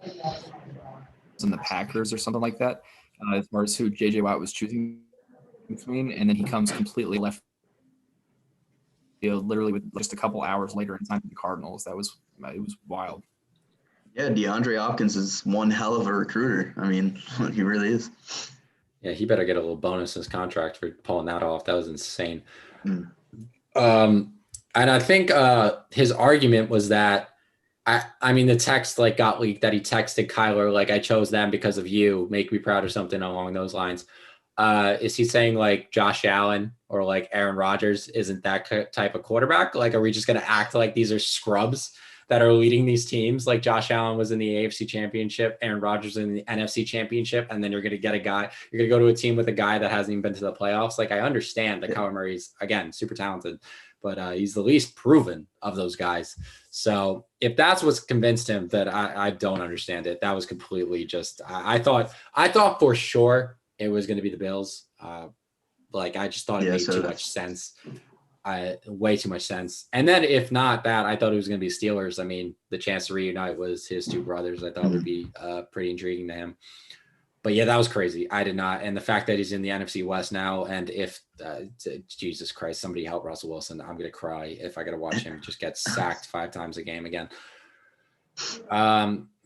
and the Packers or something like that. As far as who JJ Watt was choosing between, and then he comes completely left field, literally with just a couple hours later in time for the Cardinals. It was wild. Yeah, DeAndre Hopkins is one hell of a recruiter. I mean, he really is. Yeah, he better get a little bonus in his contract for pulling that off. That was insane. Mm. And I think his argument was that I mean, the text got leaked that he texted Kyler, I chose them because of you, make me proud or something along those lines. Is he saying Josh Allen or Aaron Rodgers isn't that type of quarterback? Are we just going to act like these are scrubs that are leading these teams? Like Josh Allen was in the AFC Championship, Aaron Rodgers in the NFC Championship, and then you're going to get you're going to go to a team with a guy that hasn't even been to the playoffs. I understand that Kyler Murray's, again, super talented, but he's the least proven of those guys. So if that's what's convinced him, that I don't understand it. That was completely just, I thought for sure it was going to be the Bills. I just thought it made too much sense. Way too much sense. And then if not that, I thought it was going to be Steelers. I mean, the chance to reunite was his two brothers. I thought would be pretty intriguing to him. But yeah, that was crazy. I did not. And the fact that he's in the NFC West now, and if Jesus Christ, somebody help Russell Wilson, I'm going to cry if I got to watch him just get sacked 5 times a game again.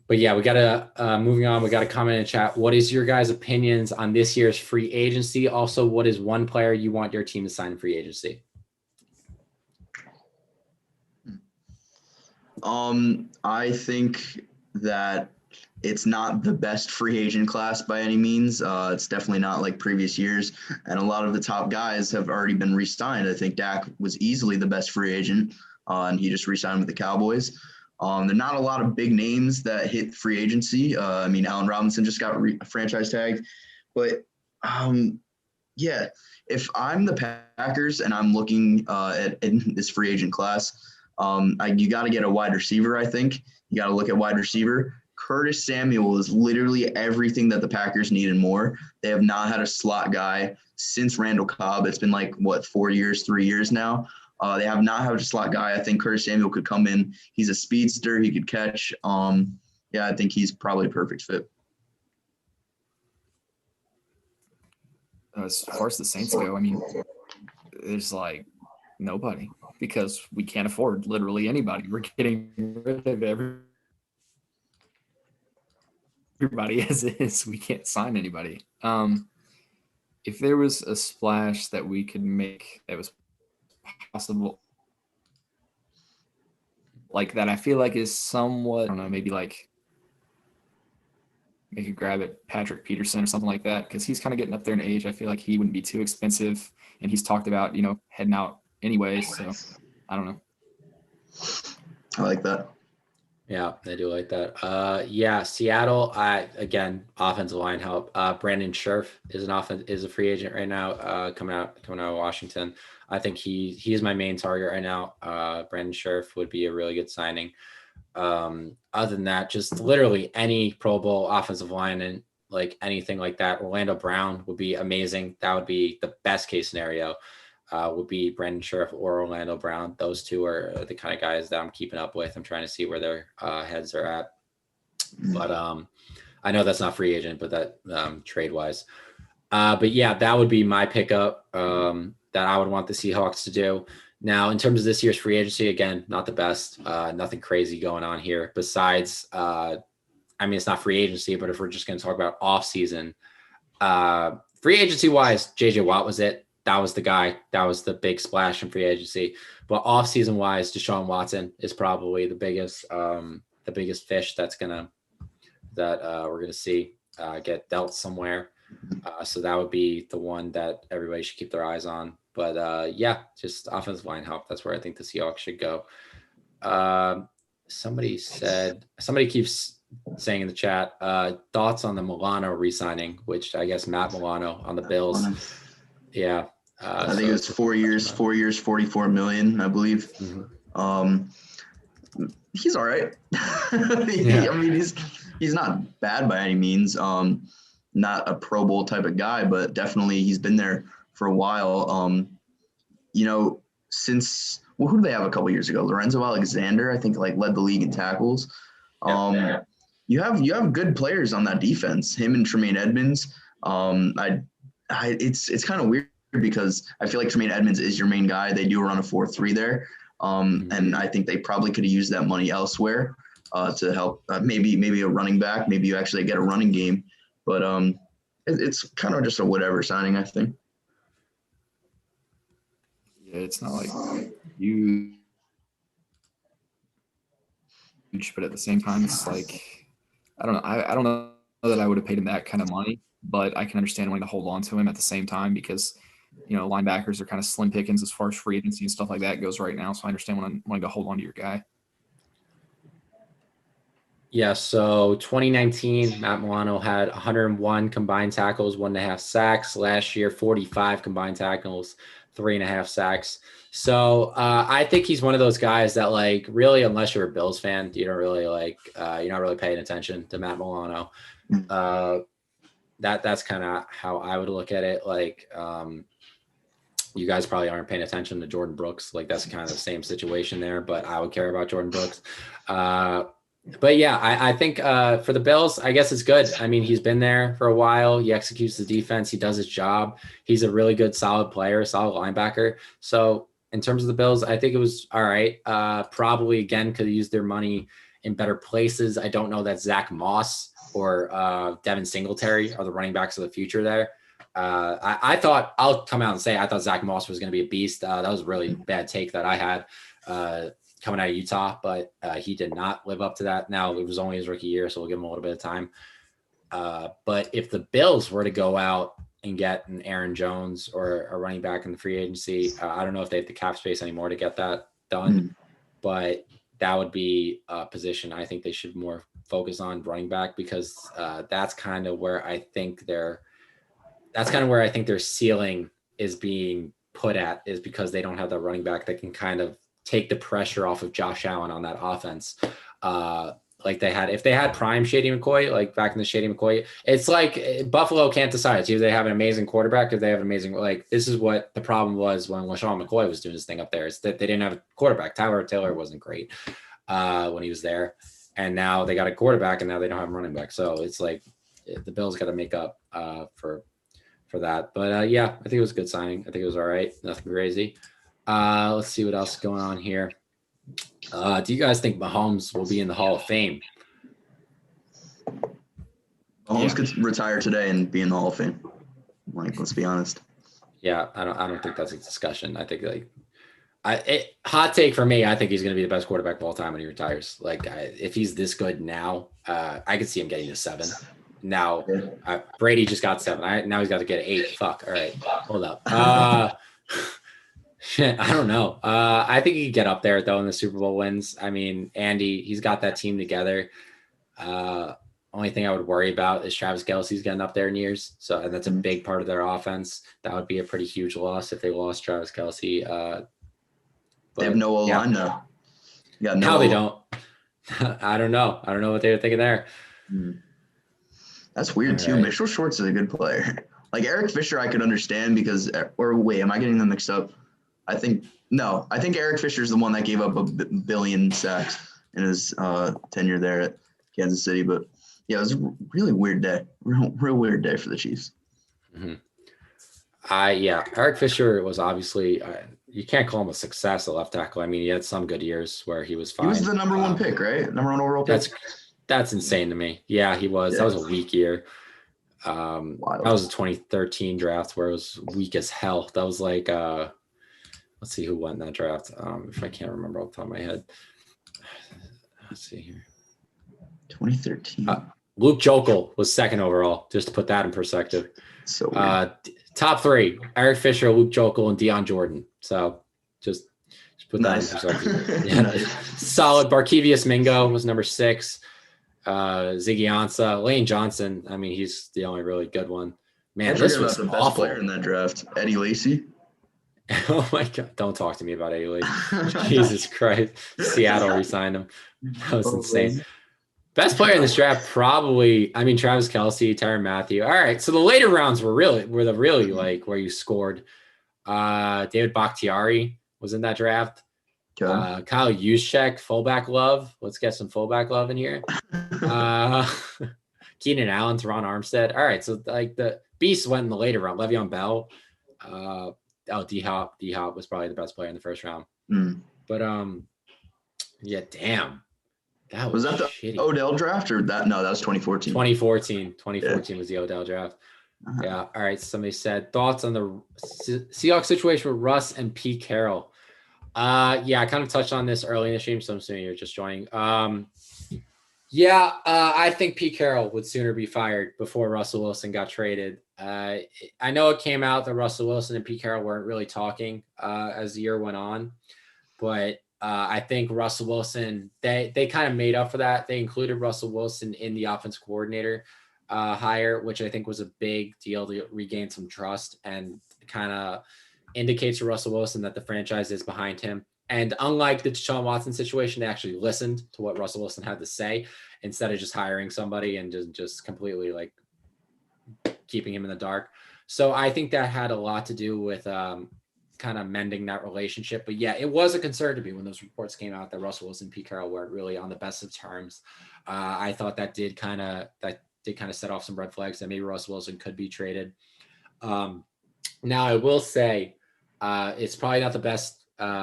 But yeah, we got to moving on. We got a comment in chat. What is your guys' opinions on this year's free agency? Also, what is one player you want your team to sign in free agency? I think that it's not the best free agent class by any means. It's definitely not like previous years. And a lot of the top guys have already been re-signed. I think Dak was easily the best free agent, and he just re-signed with the Cowboys. There are not a lot of big names that hit free agency. I mean, Allen Robinson just got franchise tagged. But, yeah, if I'm the Packers and I'm looking in this free agent class, you got to get a wide receiver, I think. You got to look at wide receiver. Curtis Samuel is literally everything that the Packers need and more. They have not had a slot guy since Randall Cobb. It's been 3 years now. They have not had a slot guy. I think Curtis Samuel could come in. He's a speedster. He could catch. Yeah, I think he's probably a perfect fit. As far as the Saints go, I mean, there's nobody, because we can't afford literally anybody. We're getting rid of everybody as is. We can't sign anybody. If there was a splash that we could make that was possible, that, I feel is somewhat, I don't know, maybe make a grab at Patrick Peterson or something like that, because he's kind of getting up there in age. I feel he wouldn't be too expensive, and he's talked about heading out anyway. So I don't know. I like that. Yeah, I do like that. Yeah, Seattle. Again, offensive line help. Brandon Scherf is a free agent right now. Coming out of Washington. I think he is my main target right now. Brandon Scherf would be a really good signing. Other than that, just literally any Pro Bowl offensive line and like anything like that. Orlando Brown would be amazing. That would be the best case scenario. Would be Brandon Scherff or Orlando Brown. Those two are the kind of guys that I'm keeping up with. I'm trying to see where their heads are at. But I know that's not free agent, but that trade wise. But yeah, that would be my pickup that I would want the Seahawks to do. Now, in terms of this year's free agency, again, not the best. Nothing crazy going on here. Besides, I mean, it's not free agency, but if we're just going to talk about off season, free agency wise, JJ Watt was it. That was the guy. That was the big splash in free agency. But off season wise, Deshaun Watson is probably the biggest fish we're gonna see get dealt somewhere. So that would be the one that everybody should keep their eyes on. But yeah, just offensive line help. That's where I think the Seahawks should go. Somebody keeps saying in the chat, thoughts on the Milano re-signing, which I guess Matt Milano on the Bills. Yeah. I think it was 4 years, 44 million, I believe. Mm-hmm. He's all right. Yeah. I mean, he's not bad by any means. Not a Pro Bowl type of guy, but definitely he's been there for a while. Since who did they have a couple years ago? Lorenzo Alexander, I think, led the league in tackles. You have good players on that defense. Him and Tremaine Edmonds. It's kind of weird because I feel like Tremaine Edmonds is your main guy. They do run a 4-3 there. And I think they probably could have used that money elsewhere to help maybe a running back. Maybe you actually get a running game. But it's kind of just a whatever signing, I think. Yeah, it's not like huge, but at the same time, it's like I don't know. I don't know that I would have paid him that kind of money, but I can understand wanting to hold on to him at the same time because linebackers are kind of slim pickings as far as free agency and stuff like that goes right now. So I understand wanting to hold on to your guy. Yeah, so 2019, Matt Milano had 101 combined tackles, 1.5 sacks. Last year, 45 combined tackles, 3.5 sacks. So I think he's one of those guys that, really, unless you're a Bills fan, you don't really you're not really paying attention to Matt Milano. That's kind of how I would look at it. You guys probably aren't paying attention to Jordan Brooks. That's kind of the same situation there, but I would care about Jordan Brooks. But yeah, I think for the Bills, I guess it's good. I mean, he's been there for a while. He executes the defense. He does his job. He's a really good, solid player, solid linebacker. So in terms of the Bills, I think it was all right. Probably, again, could have used their money in better places. I don't know that Zach Moss or Devin Singletary are the running backs of the future there. I thought, I'll come out and say, I thought Zach Moss was going to be a beast. That was a really bad take that I had coming out of Utah, but he did not live up to that. Now, it was only his rookie year, so we'll give him a little bit of time. But if the Bills were to go out and get an Aaron Jones or a running back in the free agency, I don't know if they have the cap space anymore to get that done, but that would be a position I think they should more focus on, running back, because that's kind of where I think their ceiling is being put at, is because they don't have that running back that can kind of take the pressure off of Josh Allen on that offense. If they had prime Shady McCoy, back in the Shady McCoy, it's like Buffalo can't decide. It's either they have an amazing quarterback or they have an amazing, this is what the problem was when LaShawn McCoy was doing his thing up there. It's that they didn't have a quarterback. Tyler Taylor wasn't great when he was there. And now they got a quarterback and now they don't have a running back. So it's the Bills got to make up for that. But yeah, I think it was a good signing. I think it was all right. Nothing crazy. Let's see what else is going on here. Do you guys think Mahomes will be in the Hall of Fame? Mahomes could retire today and be in the Hall of Fame. Let's be honest. Yeah, I don't think that's a discussion. I think hot take for me, I think he's going to be the best quarterback of all time when he retires. If he's this good now, I could see him getting to 7. Now, Brady just got 7. Now he's got to get 8. Fuck. All right, hold up. Shit, I don't know. I think he could get up there, though, in the Super Bowl wins. I mean, Andy, he's got that team together. Only thing I would worry about is Travis Kelce's getting up there in years. And that's a big part of their offense. That would be a pretty huge loss if they lost Travis Kelce. They have no O-line now. Now they don't. I don't know. I don't know what they were thinking there. That's weird too. Mitchell Schwartz is a good player. Like Eric Fisher, I could understand because, or wait, am I getting them mixed up? I think Eric Fisher is the one that gave up a billion sacks in his tenure there at Kansas City. But yeah, it was a really weird day, real weird day for the Chiefs. Mm-hmm. Eric Fisher was obviously you can't call him a success at left tackle. I mean, he had some good years where he was fine. He was the number one pick, right? Number one overall pick. That's insane to me. Yeah, he was. Yeah. That was a weak year. Wild. That was a 2013 draft where it was weak as hell. That was like let's see who won that draft. If I can't remember off the top of my head. Let's see here. 2013. Luke Jokel was second overall, just to put that in perspective. So weird. Top three: Eric Fisher, Luke Jokel, and Deion Jordan. So just put that in perspective. Yeah. Nice. Solid. Barkevius Mingo was number 6. Ziggy Ansah, Lane Johnson. I mean, he's the only really good one. Man, this was the best awful. Player in that draft, Eddie Lacy. Oh my God! Don't talk to me about Eddie Lacy. Jesus Christ! Seattle re-signed him. That was insane. Best player in this draft, probably. I mean, Travis Kelce, Tyrann Mathieu. All right, so the later rounds were the really like where you scored. David Bakhtiari was in that draft. Okay. Kyle Juszczyk, fullback love. Let's get some fullback love in here. Keenan Allen, Teron Armstead. All right, so like the beasts went in the later round. Le'Veon Bell. D-Hop. D-Hop was probably the best player in the first round. But yeah, damn. Was that the shitty Odell draft or that? No, that was 2014. 2014 was the Odell draft. Yeah. All right. Somebody said thoughts on the Seahawks situation with Russ and Pete Carroll. I kind of touched on this early in the stream, so I'm assuming you're just joining. I think Pete Carroll would sooner be fired before Russell Wilson got traded. I know it came out that Russell Wilson and Pete Carroll weren't really talking as the year went on, but I think Russell Wilson, they kind of made up for that. They included Russell Wilson in the offense coordinator hire, which I think was a big deal to regain some trust and kind of indicates to Russell Wilson that the franchise is behind him. And unlike the Deshaun Watson situation, they actually listened to what Russell Wilson had to say instead of just hiring somebody and just completely like keeping him in the dark. So I think that had a lot to do with kind of mending that relationship. But yeah, it was a concern to me when those reports came out that Russell Wilson and Pete Carroll weren't really on the best of terms. I thought that did kind of set off some red flags that maybe Russell Wilson could be traded. Now I will say it's probably not the best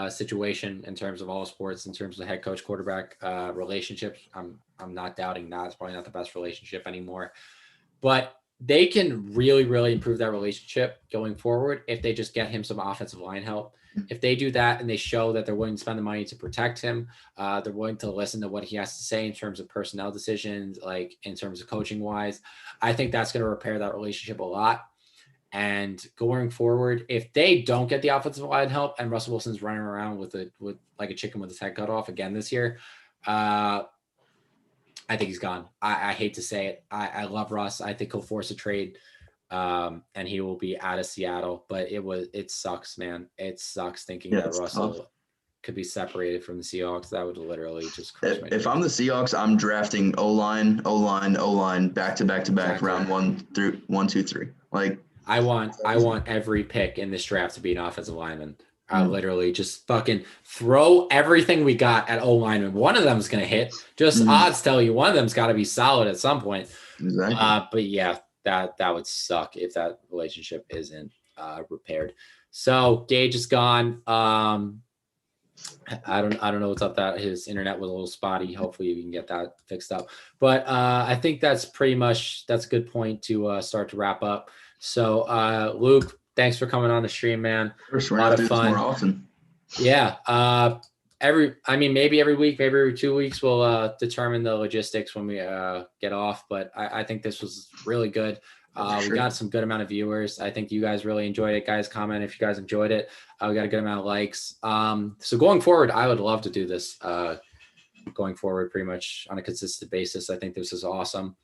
situation in terms of all sports, in terms of head coach quarterback relationships. I'm not doubting that. It's probably not the best relationship anymore, but they can really, really improve that relationship going forward if they just get him some offensive line help. If they do that and they show that they're willing to spend the money to protect him, they're willing to listen to what he has to say in terms of personnel decisions, like in terms of coaching wise, I think that's going to repair that relationship a lot. And going forward, if they don't get the offensive line help and Russell Wilson's running around with like a chicken with his head cut off again this year, I think he's gone. I hate to say it. I love Russ. I think he'll force a trade and he will be out of Seattle, but it sucks, man. It sucks thinking that Russell could be separated from the Seahawks. That would literally just crush my If I'm the Seahawks, I'm drafting O-line, back to back exactly. Round 1 through 1, 2, 3. Like I want every pick in this draft to be an offensive lineman. Literally just fucking throw everything we got at O-lineman. One of them is going to hit. Just odds tell you one of them's got to be solid at some point. Exactly. But yeah, that would suck if that relationship isn't repaired. So Gage is gone. I don't know what's up. That his internet was a little spotty. Hopefully we can get that fixed up. But I think that's a good point to start to wrap up. So Luke, thanks for coming on the stream, man. A lot of fun. More often. Yeah. Maybe every week, maybe every 2 weeks, we'll determine the logistics when we get off. But I think this was really good. We got some good amount of viewers. I think you guys really enjoyed it. Guys, comment if you guys enjoyed it. We got a good amount of likes. So going forward, I would love to do this going forward pretty much on a consistent basis. I think this is awesome.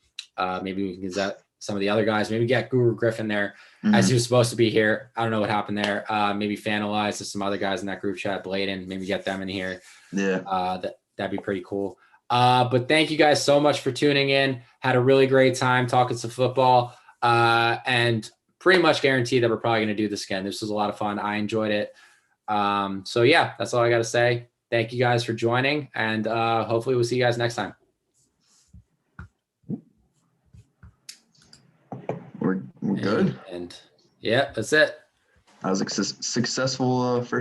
Maybe we can get that. Some of the other guys, maybe get Guru Griffin there as he was supposed to be here. I don't know what happened there. Maybe Fanalize to some other guys in that group chat, Bladen, maybe get them in here. Yeah. That'd be pretty cool. But thank you guys so much for tuning in. Had a really great time talking some football, and pretty much guarantee that we're probably going to do this again. This was a lot of fun. I enjoyed it. So yeah, that's all I got to say. Thank you guys for joining, and hopefully we'll see you guys next time. We're good. And yeah, that's it. That was a successful first